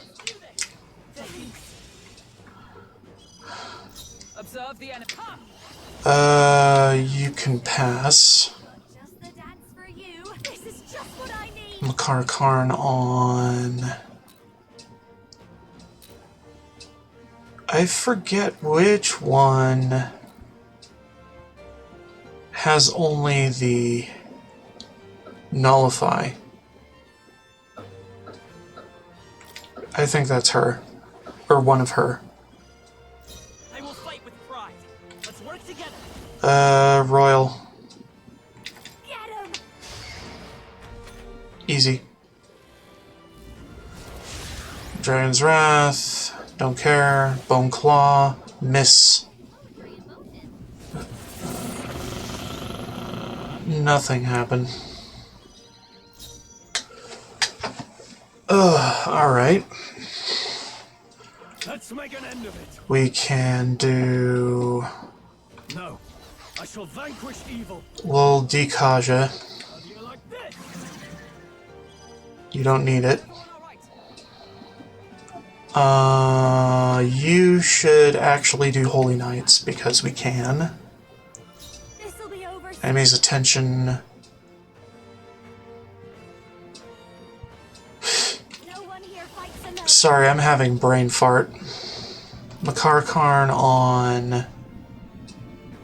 Observe the enemy. You can pass. Just the dance for you. This is just what I need. Makarakarn on... I forget which one has only the Nullify. I think that's her. Or one of her. I will fight with pride. Let's work together. Royal. Get him. Easy. Dragon's Wrath. Don't care. Bone Claw. Miss. Nothing happened. Alright. Let's make an end of it. We can do... No, I shall vanquish evil. We'll Dikaja. How do you like this? You don't need it. You should actually do Holy Knights, because we can. This'll be over. Enemy's attention... No one here fights enough. Sorry, I'm having brain fart. Makarakarn on...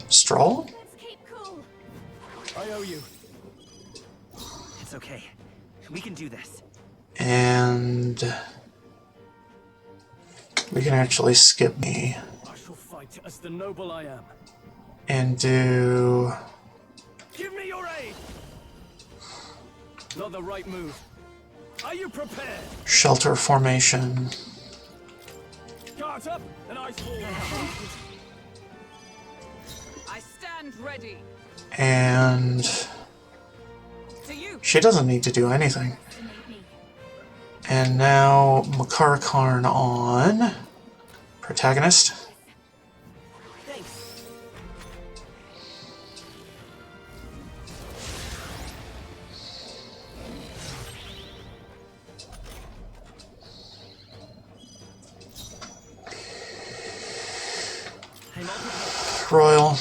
Strahl? Let's keep cool. I owe you. It's okay. We can do this. And... we can actually skip me. I shall fight as the noble I am. And do... Give me your aid! Not the right move. Are you prepared? Shelter Formation. Guards up and ice fall. and ready. And To you. she doesn't need to do anything. Fascinate me. And now Makar Karn on protagonist. Thanks. I'm all prepared. Royal. A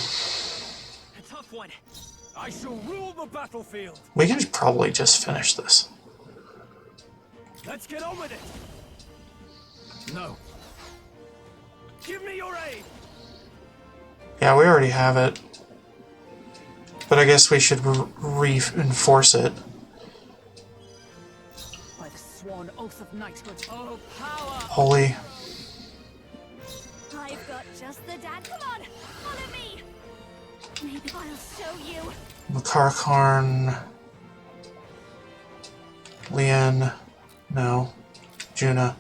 tough one. I shall rule the battlefield. We can probably just finish this. Let's get on with it. No. Give me your aid. Yeah, we already have it. But I guess we should reinforce it. By the sworn oath of knighthood. Oh, power! Holy. I've got just the dad. Come on, follow me. Maybe I'll show you. Makar Karn. Leanne. No. Juna.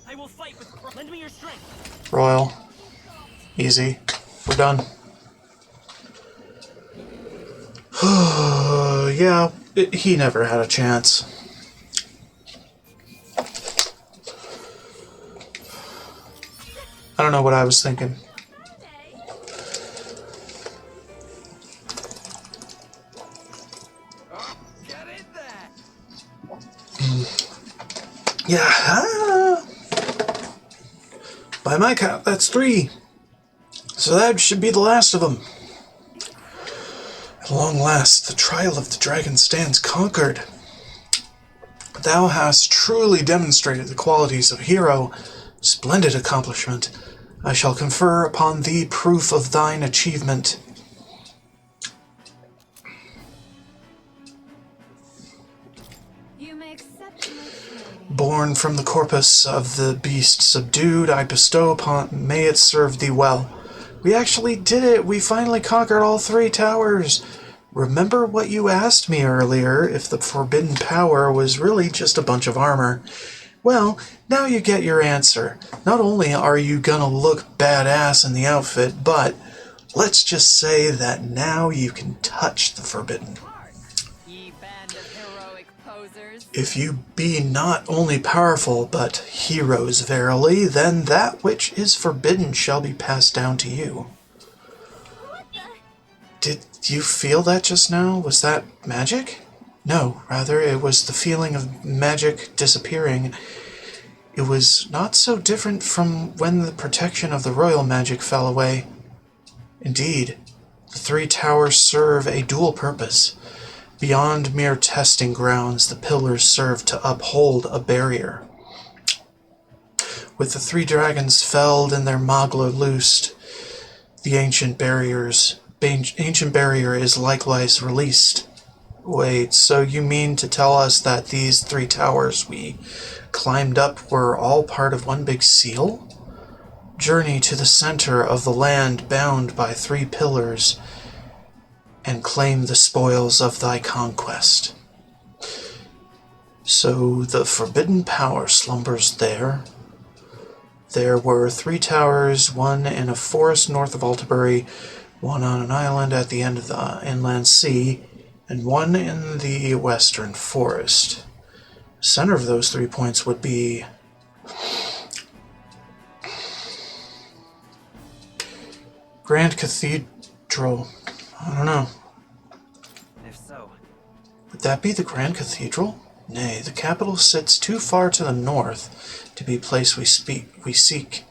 I will fight with pride. Lend me your strength. Royal. Easy. We're done. Yeah, he never had a chance. I don't know what I was thinking. Get in there! Yeah. By my count, that's 3. So that should be the last of them. At long last, the trial of the dragon stands conquered. Thou hast truly demonstrated the qualities of hero. Splendid accomplishment. I shall confer upon thee proof of thine achievement. You may accept my trade. Born from the corpus of the beast subdued, I bestow upon, may it serve thee well. We actually did it! We finally conquered all 3 towers! Remember what you asked me earlier, if the forbidden power was really just a bunch of armor? Well, now you get your answer. Not only are you gonna look badass in the outfit, but let's just say that now you can touch the forbidden. Ye band of heroic posers. If you be not only powerful, but heroes verily, then that which is forbidden shall be passed down to you. What the? Did you feel that just now? Was that magic? No, rather it was the feeling of magic disappearing. It was not so different from when the protection of the royal magic fell away. Indeed, the 3 towers serve a dual purpose. Beyond mere testing grounds, the pillars serve to uphold a barrier. With the 3 dragons felled and their Magla loosed, the ancient barrier is likewise released. Wait, so you mean to tell us that these 3 towers we climbed up were all part of one big seal? Journey to the center of the land bound by 3 pillars, and claim the spoils of thy conquest. So the forbidden power slumbers there. There were 3 towers, one in a forest north of Altabury, one on an island at the end of the inland sea, and one in the western forest. The center of those 3 points would be Grand Cathedral. I don't know. If so, Would that be the Grand Cathedral? Nay, the capital sits too far to the north to be place we seek.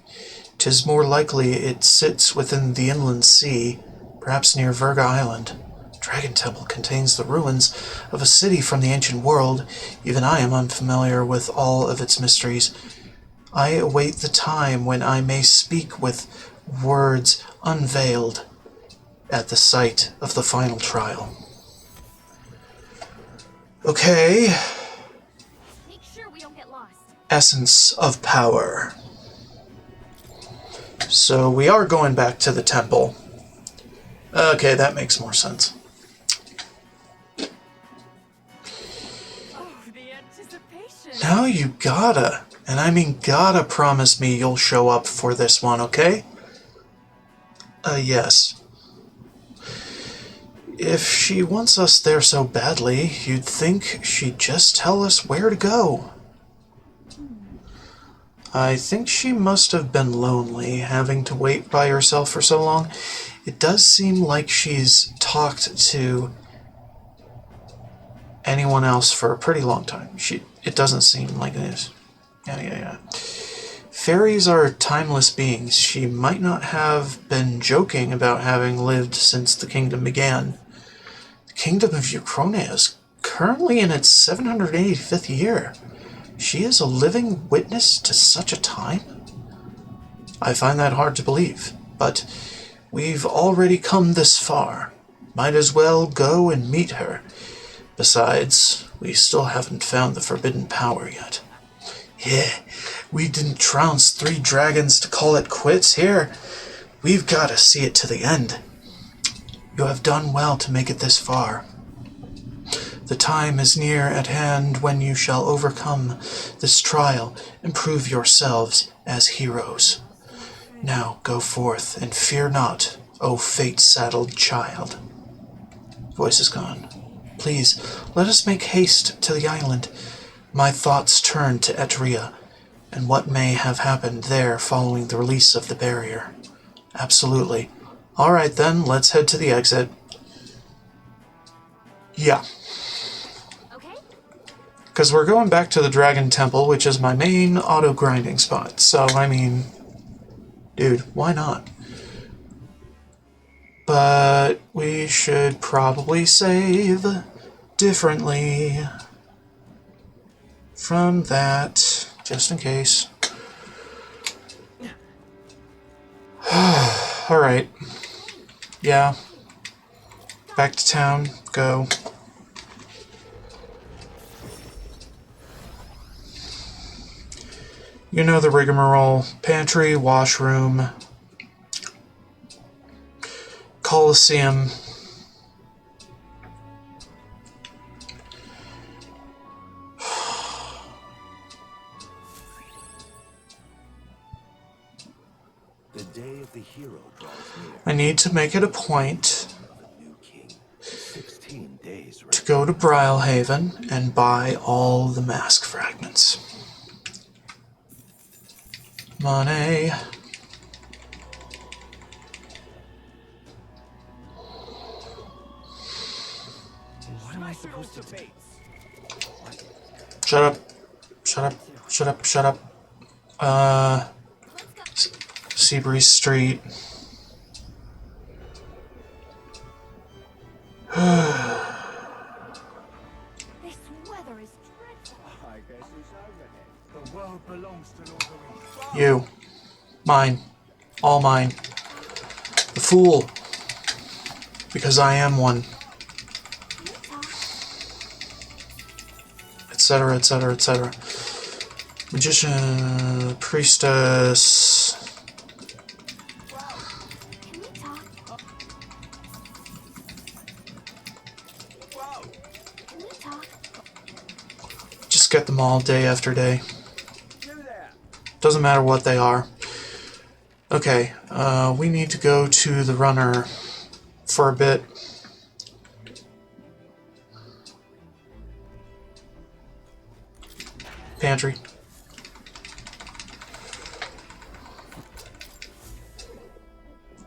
'Tis more likely it sits within the inland sea, perhaps near Verga Island. Dragon Temple contains the ruins of a city from the ancient world. Even I am unfamiliar with all of its mysteries. I await the time when I may speak with words unveiled at the site of the final trial. Okay. Make sure we don't get lost. Essence of power. So we are going back to the temple. Okay, that makes more sense. Oh, the anticipation. Now you gotta, and I mean gotta promise me you'll show up for this one, okay? Yes. If she wants us there so badly, you'd think she'd just tell us where to go. I think she must have been lonely, having to wait by herself for so long. It does seem like she's talked to anyone else for a pretty long time. It doesn't seem like it is. Yeah. Fairies are timeless beings. She might not have been joking about having lived since the kingdom began. The kingdom of Uchronia is currently in its 785th year. She is a living witness to such a time? I find that hard to believe, but we've already come this far. Might as well go and meet her. Besides, we still haven't found the forbidden power yet. Yeah, we didn't trounce 3 dragons to call it quits here. We've got to see it to the end. You have done well to make it this far. The time is near at hand when you shall overcome this trial and prove yourselves as heroes. Now go forth and fear not, O fate-saddled child. Voice is gone. Please, let us make haste to the island. My thoughts turn to Etria, and what may have happened there following the release of the barrier. Absolutely. Alright then, let's head to the exit. Yeah. Okay? Because we're going back to the Dragon Temple, which is my main auto-grinding spot. So, I mean, dude, why not? But we should probably save differently from that, just in case. Alright. Yeah. Back to town. Go. You know the rigmarole. Pantry, washroom, Coliseum. The day of the hero draws near. I need to make it a point The new king. 16 days to go to Brylehaven and buy all the mask fragments. Money. What am I supposed to do? Shut up. Shut up. Shut up. Shut up. Seabreeze Street. This weather is dreadful. I guess it's over then. The world belongs to Lord of the You. Mine. All mine. The fool. Because I am one. Etc., etc., etc. Magician, priestess. Can we talk? Can we talk? Just get them all day after day. Doesn't matter what they are. Okay, we need to go to the runner for a bit. Pantry.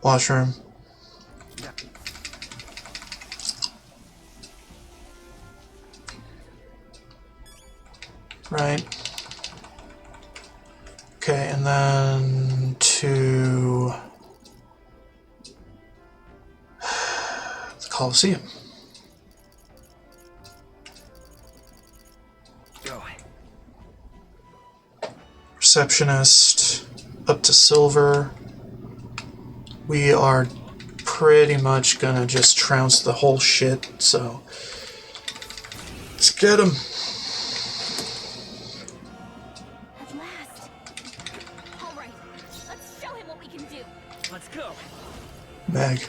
Washroom. Right. Okay, and then to the Coliseum. Go. Receptionist, up to silver. We are pretty much gonna just trounce the whole shit, so let's get him. At last. All right. Let's show him what we can do. Let's go. Meg.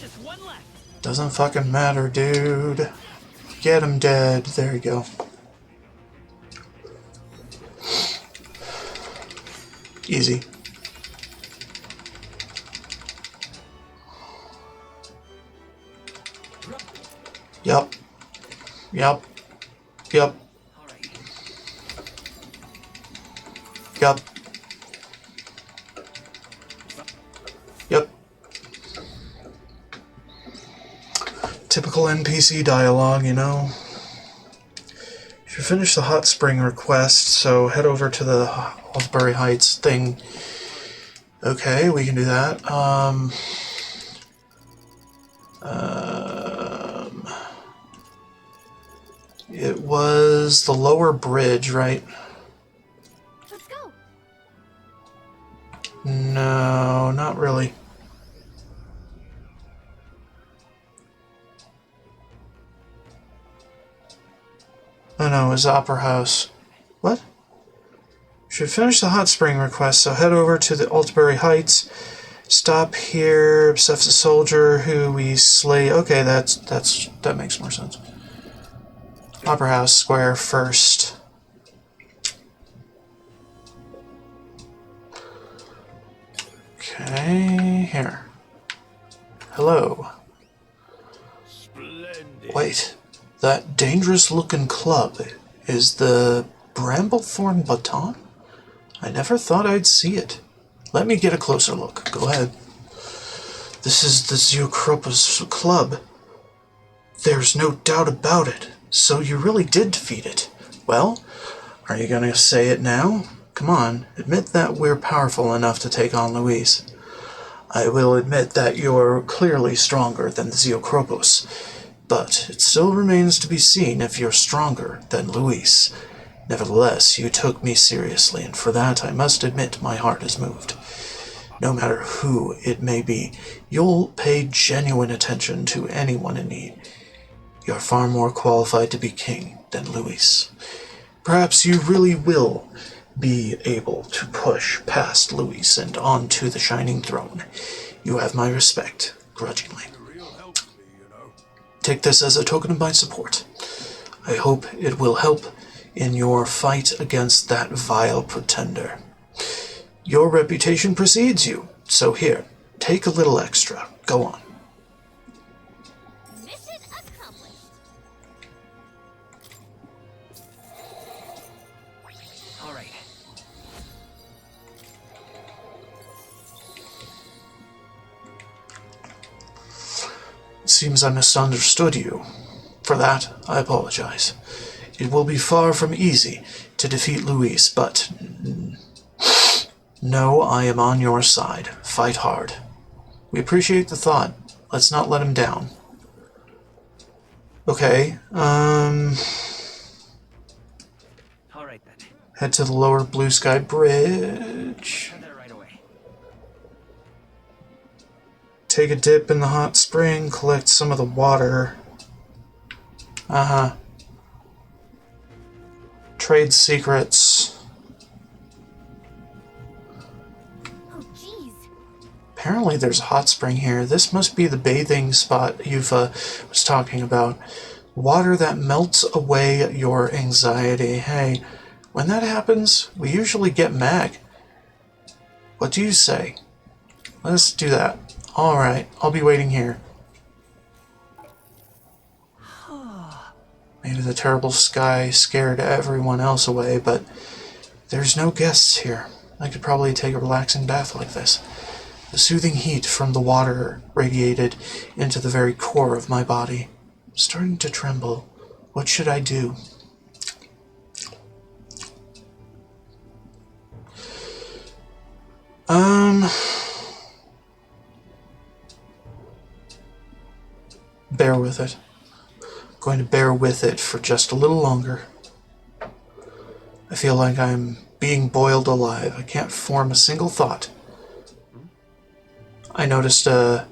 Just one left. Doesn't fucking matter, dude. Get him dead. There you go. Easy. Yup. Yup. Yup. Alright. Yup. Yep. Typical NPC dialogue, you know. You should finish the hot spring request, so head over to the Alsbury Heights thing. Okay, we can do that. It was the lower bridge, right? Let's go. No, not really. Oh no, it was Opera House. What? Should finish the hot spring request, so head over to the Alsbury Heights. Stop here, obsess the soldier who we slay. Okay, that makes more sense. Opera House Square first. Okay, here. Hello. Splendid. Wait, that dangerous-looking club is the Bramblethorn Baton? I never thought I'd see it. Let me get a closer look. Go ahead. This is the Zeocropos Club. There's no doubt about it. So you really did defeat it. Well, are you gonna say it now? Come on, admit that we're powerful enough to take on Luis. I will admit that you're clearly stronger than the Zeocropos, but it still remains to be seen if you're stronger than Luis. Nevertheless, you took me seriously, and for that I must admit my heart is moved. No matter who it may be, you'll pay genuine attention to anyone in need. You're far more qualified to be king than Luis. Perhaps you really will be able to push past Luis and onto the Shining Throne. You have my respect, grudgingly. Take this as a token of my support. I hope it will help in your fight against that vile pretender. Your reputation precedes you, so here, take a little extra. Go on. Mission accomplished. Alright. It seems I misunderstood you. For that, I apologize. It will be far from easy to defeat Luis, but no, I am on your side. Fight hard. We appreciate the thought. Let's not let him down. Okay, Alright then. head to the lower Blue Sky Bridge. Head there right away. Take a dip in the hot spring, collect some of the water. Trade secrets. Oh, jeez. Apparently there's a hot spring here. This must be the bathing spot Yufa was talking about. Water that melts away your anxiety. Hey, when that happens, we usually get mag. What do you say? Let's do that. Alright, I'll be waiting here. Maybe the terrible sky scared everyone else away, but there's no guests here. I could probably take a relaxing bath like this. The soothing heat from the water radiated into the very core of my body. I'm starting to tremble. What should I do? Bear with it. Going to bear with it for just a little longer. I feel like I'm being boiled alive. I can't form a single thought. I noticed a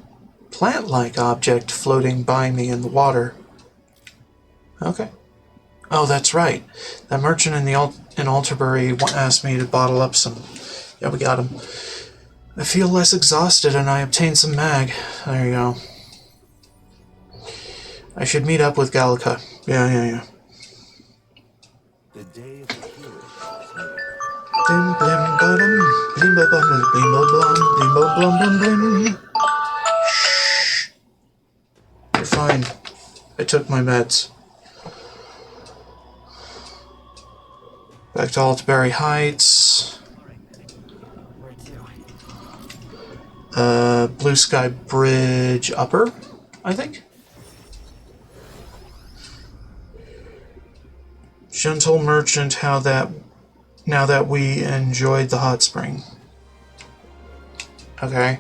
plant-like object floating by me in the water. Okay. Oh, that's right. That merchant in Alterbury asked me to bottle up some. Yeah, we got him. I feel less exhausted and I obtained some mag. There you go. I should meet up with Gallica. Yeah. The day of the hero is near. Blim blim bottom, blim blim blim blim blim blim blim blim blim. Shh. You're fine. I took my meds. Back to Altaberry Heights. Where to? Blue Sky Bridge Upper, I think. Gentle merchant, now that we enjoyed the hot spring. Okay.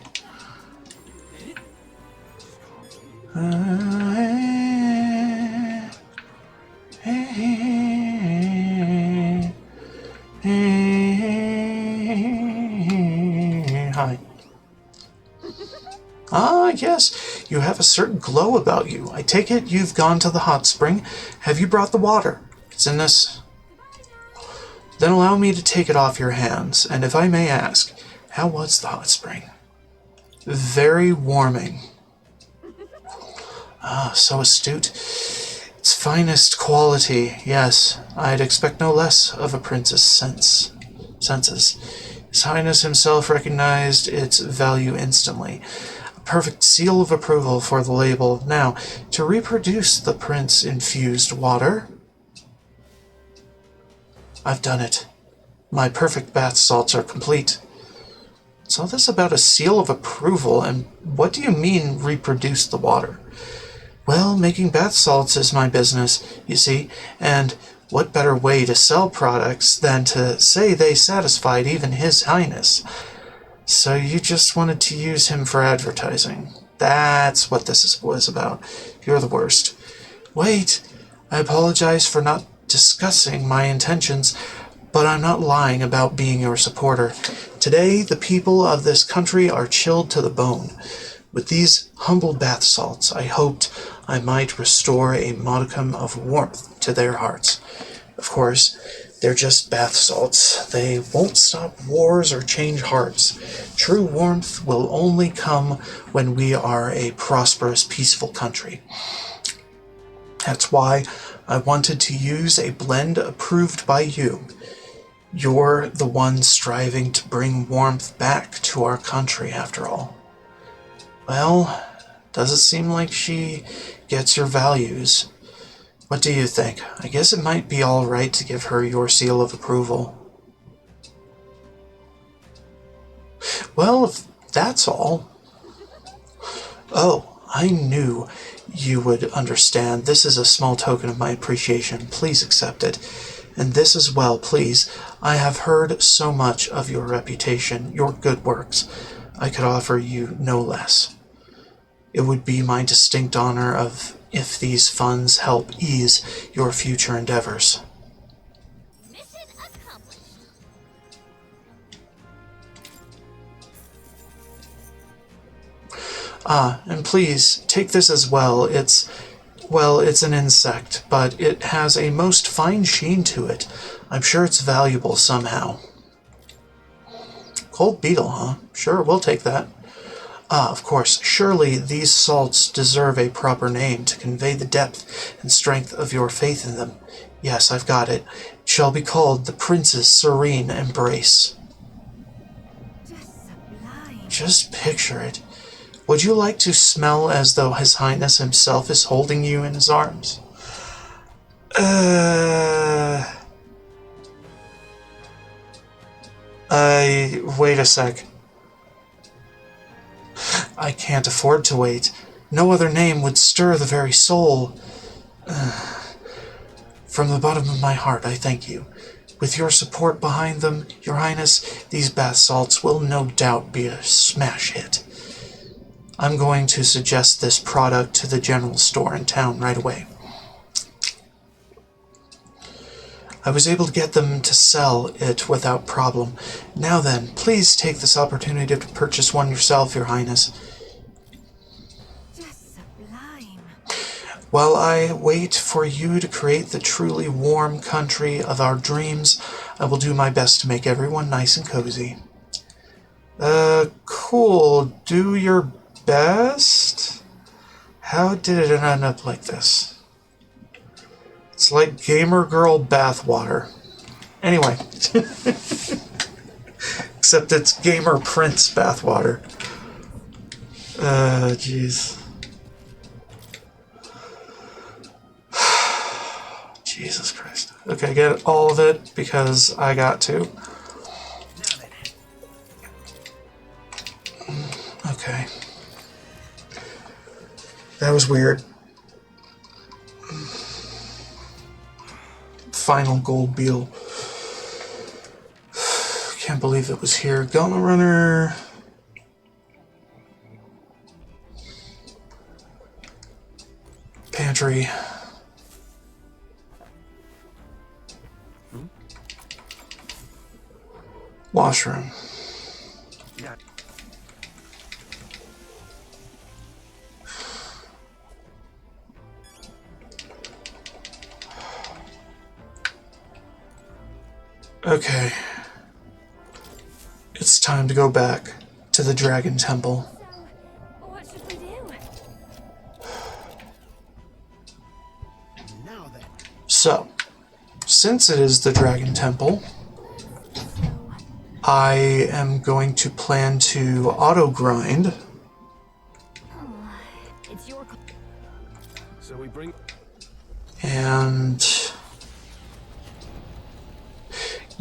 Hi. Ah, yes, you have a certain glow about you. I take it you've gone to the hot spring. Have you brought the water? It's in this. Then allow me to take it off your hands, and if I may ask, how was the hot spring? Very warming. Ah, so astute. Its finest quality, yes. I'd expect no less of a prince's senses. His Highness himself recognized its value instantly. A perfect seal of approval for the label. Now, to reproduce the prince-infused water... I've done it. My perfect bath salts are complete. It's all this about a seal of approval, and what do you mean, reproduce the water? Well, making bath salts is my business, you see, and what better way to sell products than to say they satisfied even His Highness? So you just wanted to use him for advertising. That's what this was about. You're the worst. Wait, I apologize for not discussing my intentions, but I'm not lying about being your supporter. Today, the people of this country are chilled to the bone. With these humble bath salts, I hoped I might restore a modicum of warmth to their hearts. Of course, they're just bath salts. They won't stop wars or change hearts. True warmth will only come when we are a prosperous, peaceful country. That's why I wanted to use a blend approved by you. You're the one striving to bring warmth back to our country, after all. Well, does it seem like she gets your values? What do you think? I guess it might be all right to give her your seal of approval. Well, if that's all... Oh, I knew you would understand. This is a small token of my appreciation. Please accept it. And this as well, please. I have heard so much of your reputation, your good works. I could offer you no less. It would be my distinct honor if these funds help ease your future endeavors. Mission accomplished. Ah, and please, take this as well. It's an insect, but it has a most fine sheen to it. I'm sure it's valuable somehow. Cold beetle, huh? Sure, we'll take that. Ah, of course, surely these salts deserve a proper name to convey the depth and strength of your faith in them. Yes, I've got it. It shall be called the Prince's Serene Embrace. Just sublime. Just picture it. Would you like to smell as though His Highness himself is holding you in his arms? Wait a sec. I can't afford to wait. No other name would stir the very soul. From the bottom of my heart, I thank you. With your support behind them, Your Highness, these bath salts will no doubt be a smash hit. I'm going to suggest this product to the general store in town right away. I was able to get them to sell it without problem. Now then, please take this opportunity to purchase one yourself, Your Highness. Just sublime. While I wait for you to create the truly warm country of our dreams, I will do my best to make everyone nice and cozy. Cool. Do your best? How did it end up like this? It's like Gamer Girl bathwater. Anyway. Except it's Gamer Prince bathwater. Jeez. like I get all of it because I got to. Okay. That was weird. Final gold beetle. Can't believe it was here. Gauntlet runner. Pantry. Washroom. Okay. It's time to go back to the Dragon Temple. What should we do? Now then. So, since it is the Dragon Temple, I am going to plan to auto-grind It's your call. So we bring. and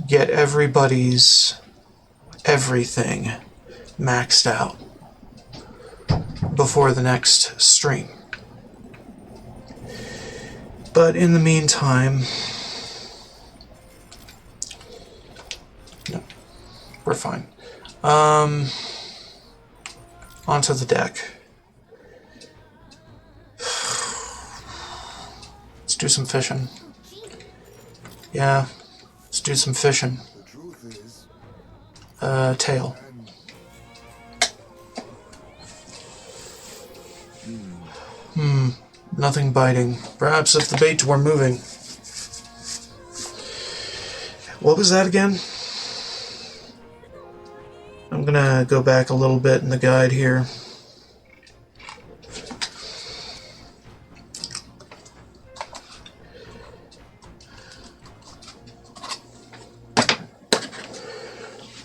get everybody's everything maxed out before the next stream. But in the meantime, no, we're fine. Onto the deck. Let's do some fishing. Yeah, let's do some fishing. Tail. Nothing biting. Perhaps if the bait were moving. What was that again? I'm gonna go back a little bit in the guide here.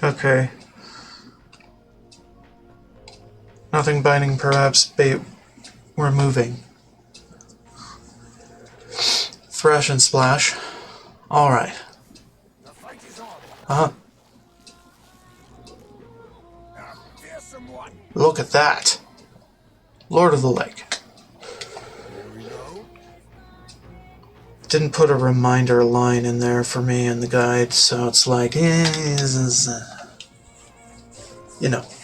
Okay. Nothing biting, perhaps bait were moving. Thrash and splash. Alright. Uh-huh. Look at that. Lord of the Lake. Didn't put a reminder line in there for me in the guide, so it's like, you know. The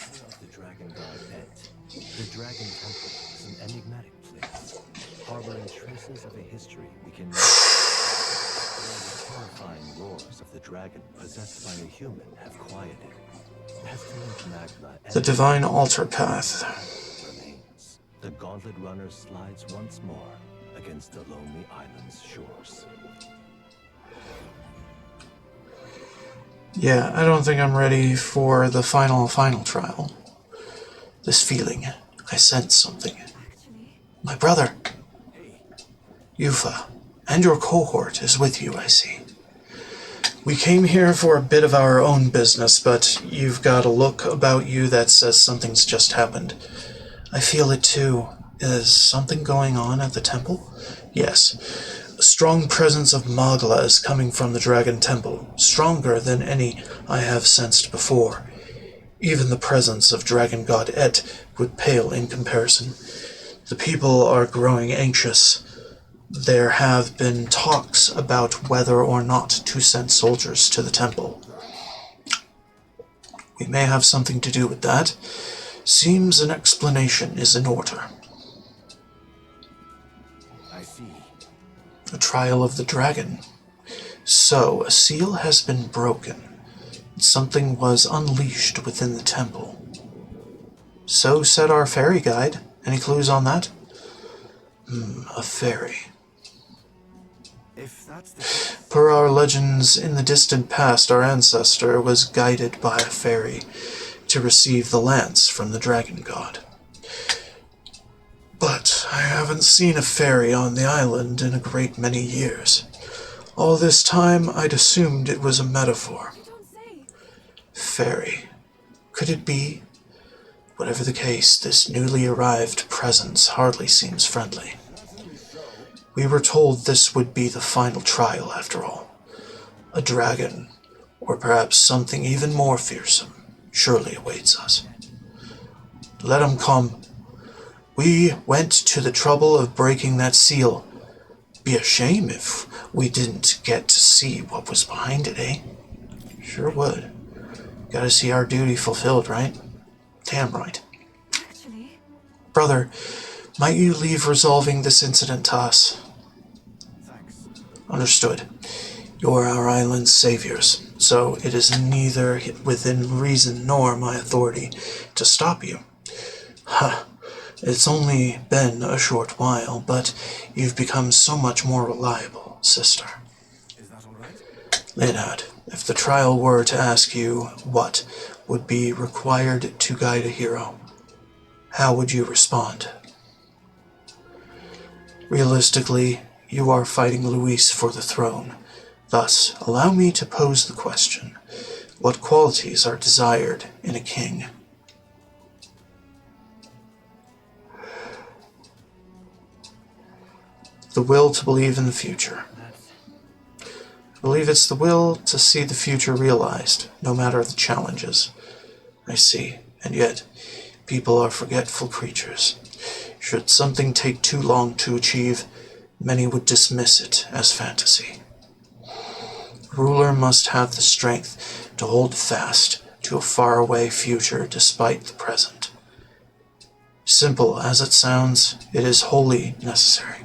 Dragon God Et. The Dragon Temple is an enigmatic place, harboring traces of a history we can never. The terrifying roars of the dragon possessed by a human have quieted. Pestilent magma The Divine Altar Path. remains. The Gauntlet Runner slides once more against the lonely island's shores. Yeah, I don't think I'm ready for the final trial. This feeling, I sense something. My brother, Yufa, and your cohort is with you, I see. We came here for a bit of our own business, but you've got a look about you that says something's just happened. I feel it too. Is something going on at the temple? Yes. A strong presence of Magla is coming from the Dragon Temple, stronger than any I have sensed before. Even the presence of Dragon God Et would pale in comparison. The people are growing anxious. There have been talks about whether or not to send soldiers to the temple. We may have something to do with that. Seems an explanation is in order. I see. The trial of the dragon. So, a seal has been broken. Something was unleashed within the temple. So said our fairy guide. Any clues on that? A fairy. If that's the case, Per our legends, in the distant past, our ancestor was guided by a fairy to receive the lance from the dragon god. But I haven't seen a fairy on the island in a great many years. All this time, I'd assumed it was a metaphor. Don't say. Fairy. Could it be? Whatever the case, this newly arrived presence hardly seems friendly. We were told this would be the final trial, after all. A dragon, or perhaps something even more fearsome, surely awaits us. Let him come. We went to the trouble of breaking that seal. Be a shame if we didn't get to see what was behind it, eh? Sure would. Gotta see our duty fulfilled, right? Damn right. Actually, Brother, might you leave resolving this incident to us? Thanks. Understood. You're our island's saviors, so it is neither within reason nor my authority to stop you. Ha! It's only been a short while, but you've become so much more reliable, sister. Is that all right? Linhard, if the trial were to ask you what would be required to guide a hero, how would you respond? Realistically, you are fighting Luis for the throne. Thus, allow me to pose the question. What qualities are desired in a king? The will to believe in the future. I believe it's the will to see the future realized, no matter the challenges. I see, and yet, people are forgetful creatures. Should something take too long to achieve, many would dismiss it as fantasy. The ruler must have the strength to hold fast to a faraway future despite the present. Simple as it sounds, it is wholly necessary.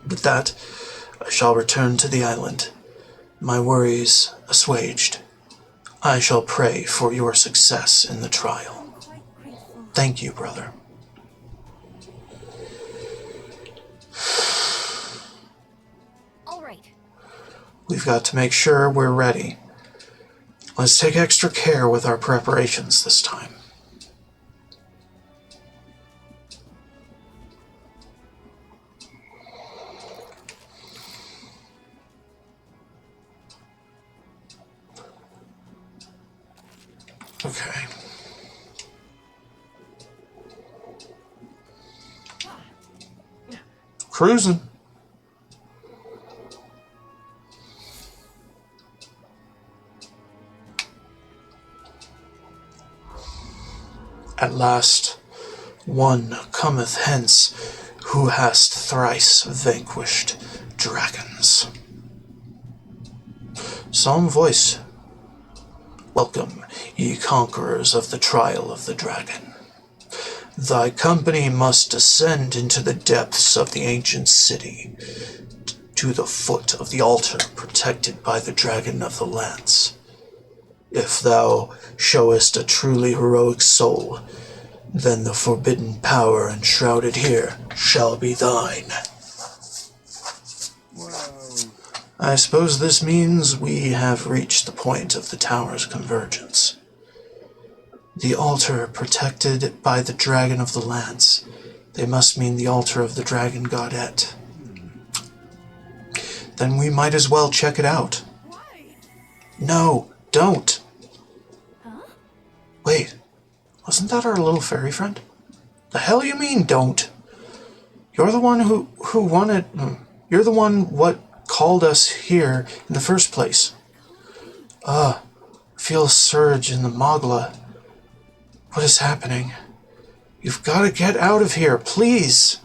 With that, I shall return to the island, my worries assuaged. I shall pray for your success in the trial. Thank you, brother. all right. We've got to make sure we're ready. Let's take extra care with our preparations this time. Okay. Cruising. At last, one cometh hence who hast thrice vanquished dragons. Solemn voice. Welcome, ye conquerors of the trial of the dragon. Thy company must descend into the depths of the ancient city, to the foot of the altar protected by the dragon of the lance. If thou showest a truly heroic soul, then the forbidden power enshrouded here shall be thine. I suppose this means we have reached the point of the tower's convergence. The altar protected by the dragon of the lance. They must mean the altar of the dragon godette. Then we might as well check it out. Why? No, don't. Huh? Wait, wasn't that our little fairy friend? The hell you mean, don't? You're the one who wanted... You're the one what called us here in the first place. Feel a surge in the Mogla. What is happening? You've got to get out of here, please.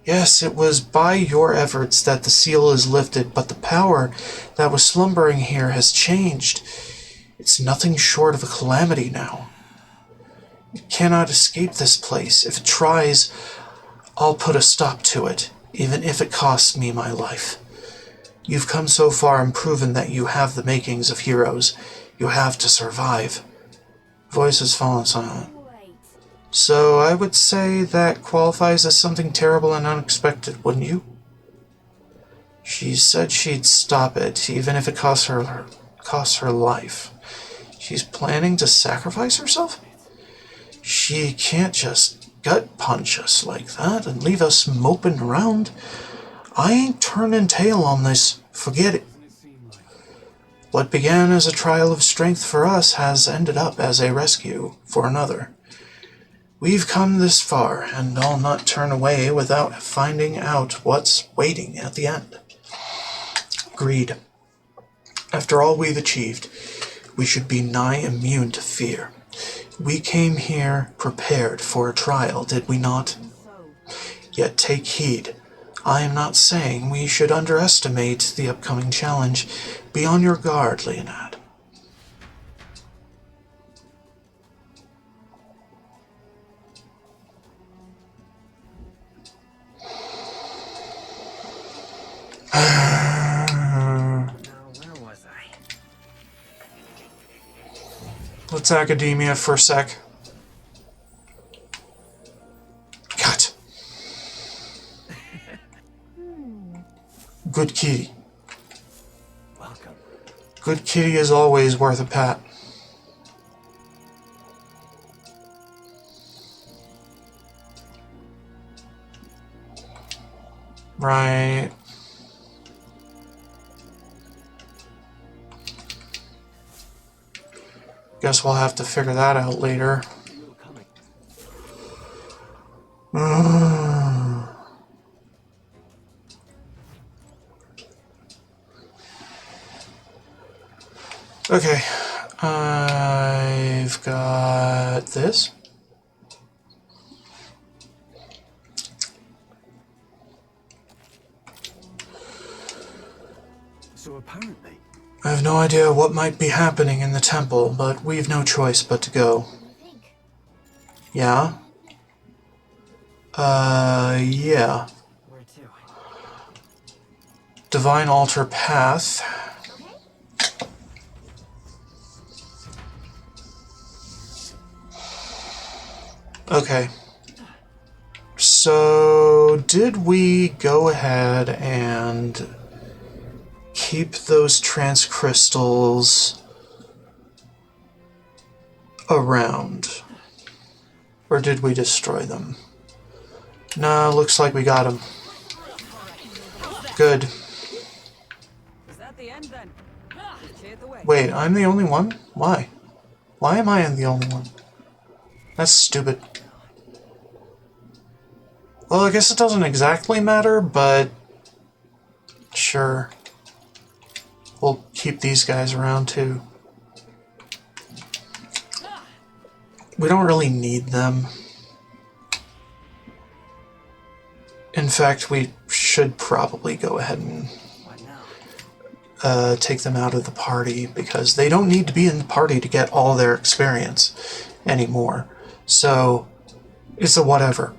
Yes, it was by your efforts that the seal is lifted, but the power that was slumbering here has changed. It's nothing short of a calamity now. You cannot escape this place. If it tries, I'll put a stop to it, even if it costs me my life. You've come so far and proven that you have the makings of heroes. You have to survive. Voice has fallen silent. Wait. So I would say that qualifies as something terrible and unexpected, wouldn't you? She said she'd stop it, even if it costs her life. She's planning to sacrifice herself? She can't just gut punch us like that and leave us moping around. I ain't turning tail on this. Forget it. What began as a trial of strength for us has ended up as a rescue for another. We've come this far, and I'll not turn away without finding out what's waiting at the end. Greed. After all we've achieved, we should be nigh immune to fear. We came here prepared for a trial, did we not? Yet take heed. I am not saying we should underestimate the upcoming challenge. Be on your guard, Leonad. Now, where was I? Let's academia for a sec. Cut. Good kitty. Welcome. Good kitty is always worth a pat. Right. Guess we'll have to figure that out later. Okay, I've got this. So apparently, I have no idea what might be happening in the temple, but we've no choice but to go. Think. Yeah? Yeah. Where to? Divine Altar Path. Okay. So, did we go ahead and keep those trance crystals around? Or did we destroy them? No, looks like we got them. Good. Is that the end then? You cleared the way. Wait, I'm the only one? Why? Why am I the only one? That's stupid. Well, I guess it doesn't exactly matter, but sure. We'll keep these guys around too. We don't really need them. In fact, we should probably go ahead and What now? take them out of the party, because they don't need to be in the party to get all their experience anymore. So, it's a whatever.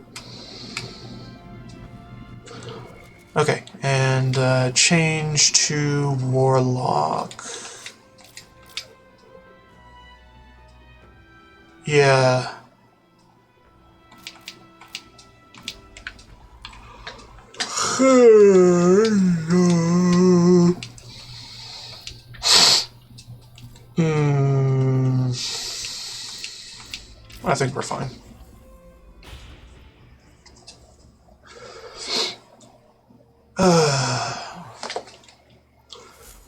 Okay, and change to Warlock. Yeah. I think we're fine.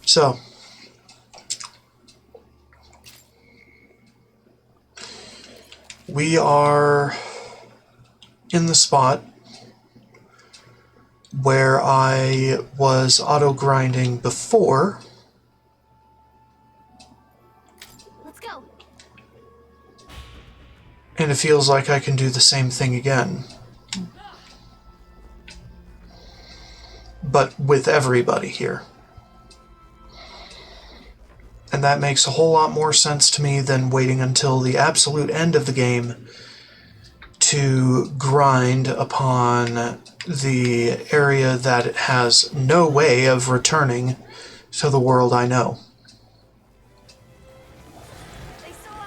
So, we are in the spot where I was auto-grinding before. Let's go. And it feels like I can do the same thing again. But with everybody here. And that makes a whole lot more sense to me than waiting until the absolute end of the game to grind upon the area that it has no way of returning to the world I know. They saw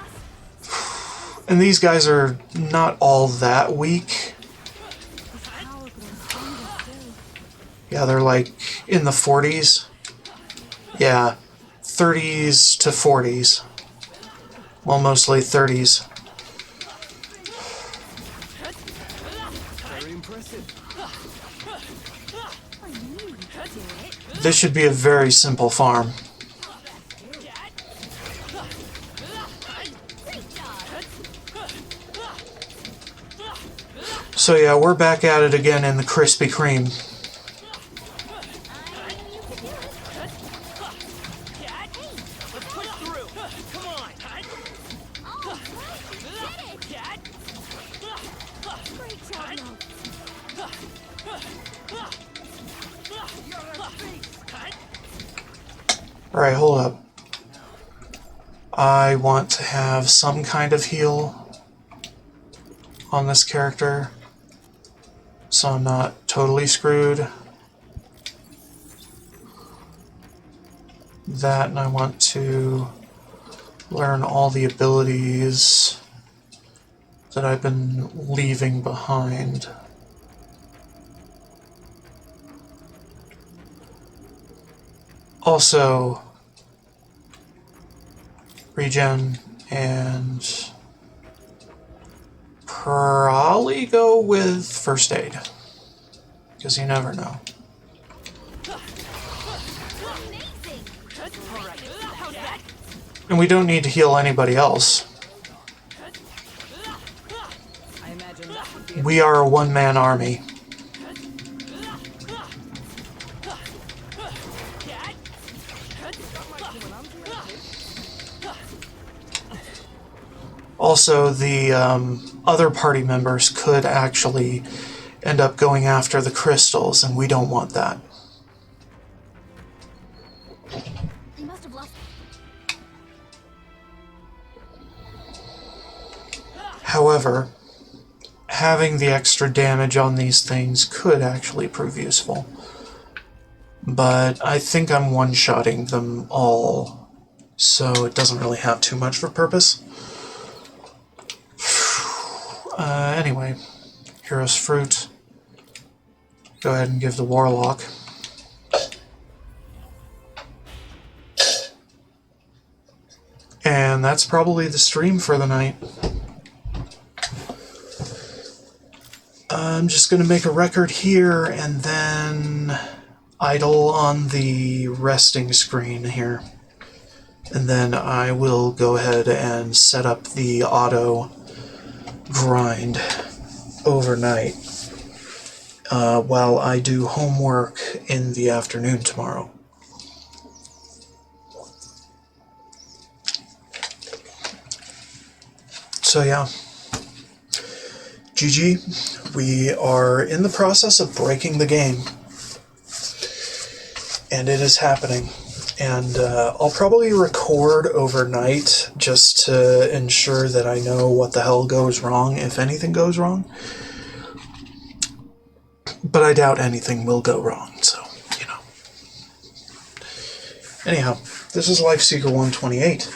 us. And these guys are not all that weak. Yeah, they're like in the 40s. Yeah, 30s to 40s. Well, mostly 30s. very impressive. I knew we could do it. This should be a very simple farm. So yeah, we're back at it again in the Krispy Kreme. I knew you could do it. Alright, hold up. I want to have some kind of heal on this character, so I'm not totally screwed. That, and I want to learn all the abilities that I've been leaving behind. Also, regen, and probably go with first aid, because you never know. And we don't need to heal anybody else. I imagine that would be We are a one-man army. Also, the other party members could actually end up going after the crystals, and we don't want that. They must have lost. However, having the extra damage on these things could actually prove useful. But I think I'm one-shotting them all, so it doesn't really have too much of a purpose. Anyway, Hero's Fruit. Go ahead and give the Warlock. And that's probably the stream for the night. I'm just going to make a record here and then idle on the resting screen here. And then I will go ahead and set up the auto grind overnight while I do homework in the afternoon tomorrow. So yeah, GG, we are in the process of breaking the game, and it is happening. And I'll probably record overnight just to ensure that I know what the hell goes wrong, if anything goes wrong. But I doubt anything will go wrong, so, you know. Anyhow, this is Lifeseeker 128.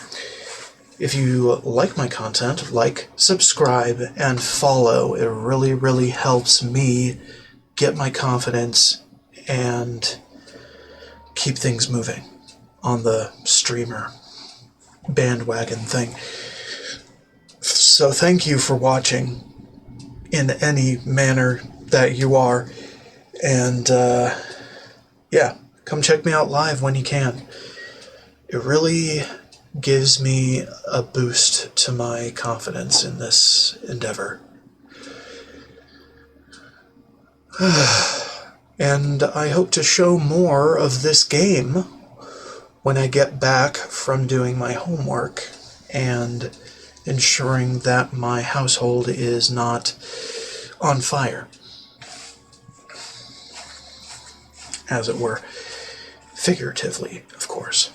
If you like my content, like, subscribe, and follow. It really, really helps me get my confidence and keep things moving on the streamer bandwagon thing. So thank you for watching in any manner that you are. And yeah, come check me out live when you can. It really gives me a boost to my confidence in this endeavor. And I hope to show more of this game when I get back from doing my homework and ensuring that my household is not on fire, as it were. Figuratively, of course.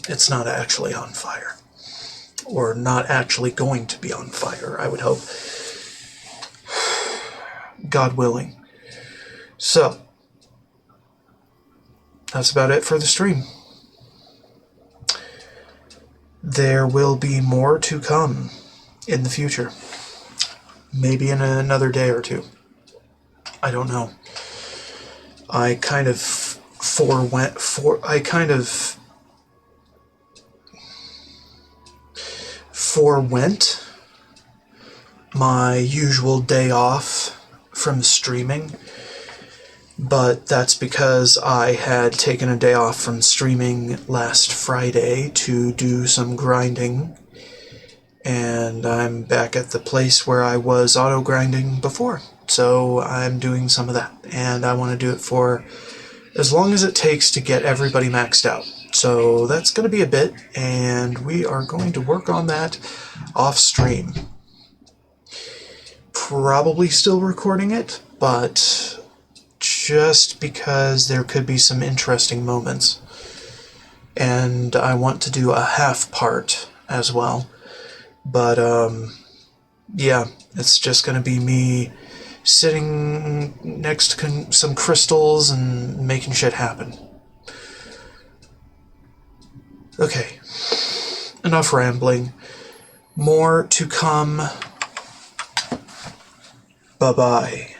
It's not actually on fire. Or not actually going to be on fire, I would hope. God willing. So, that's about it for the stream. There will be more to come in the future. Maybe in another day or two. I don't know. I kind of forewent my usual day off from streaming, but that's because I had taken a day off from streaming last Friday to do some grinding, and I'm back at the place where I was auto-grinding before, so I'm doing some of that, and I want to do it for as long as it takes to get everybody maxed out. So that's going to be a bit, and we are going to work on that off-stream. probably still recording it, but just because there could be some interesting moments. And I want to do a half part as well. But, yeah, it's just going to be me sitting next to some crystals and making shit happen. Okay, enough rambling. More to come. Bye-bye.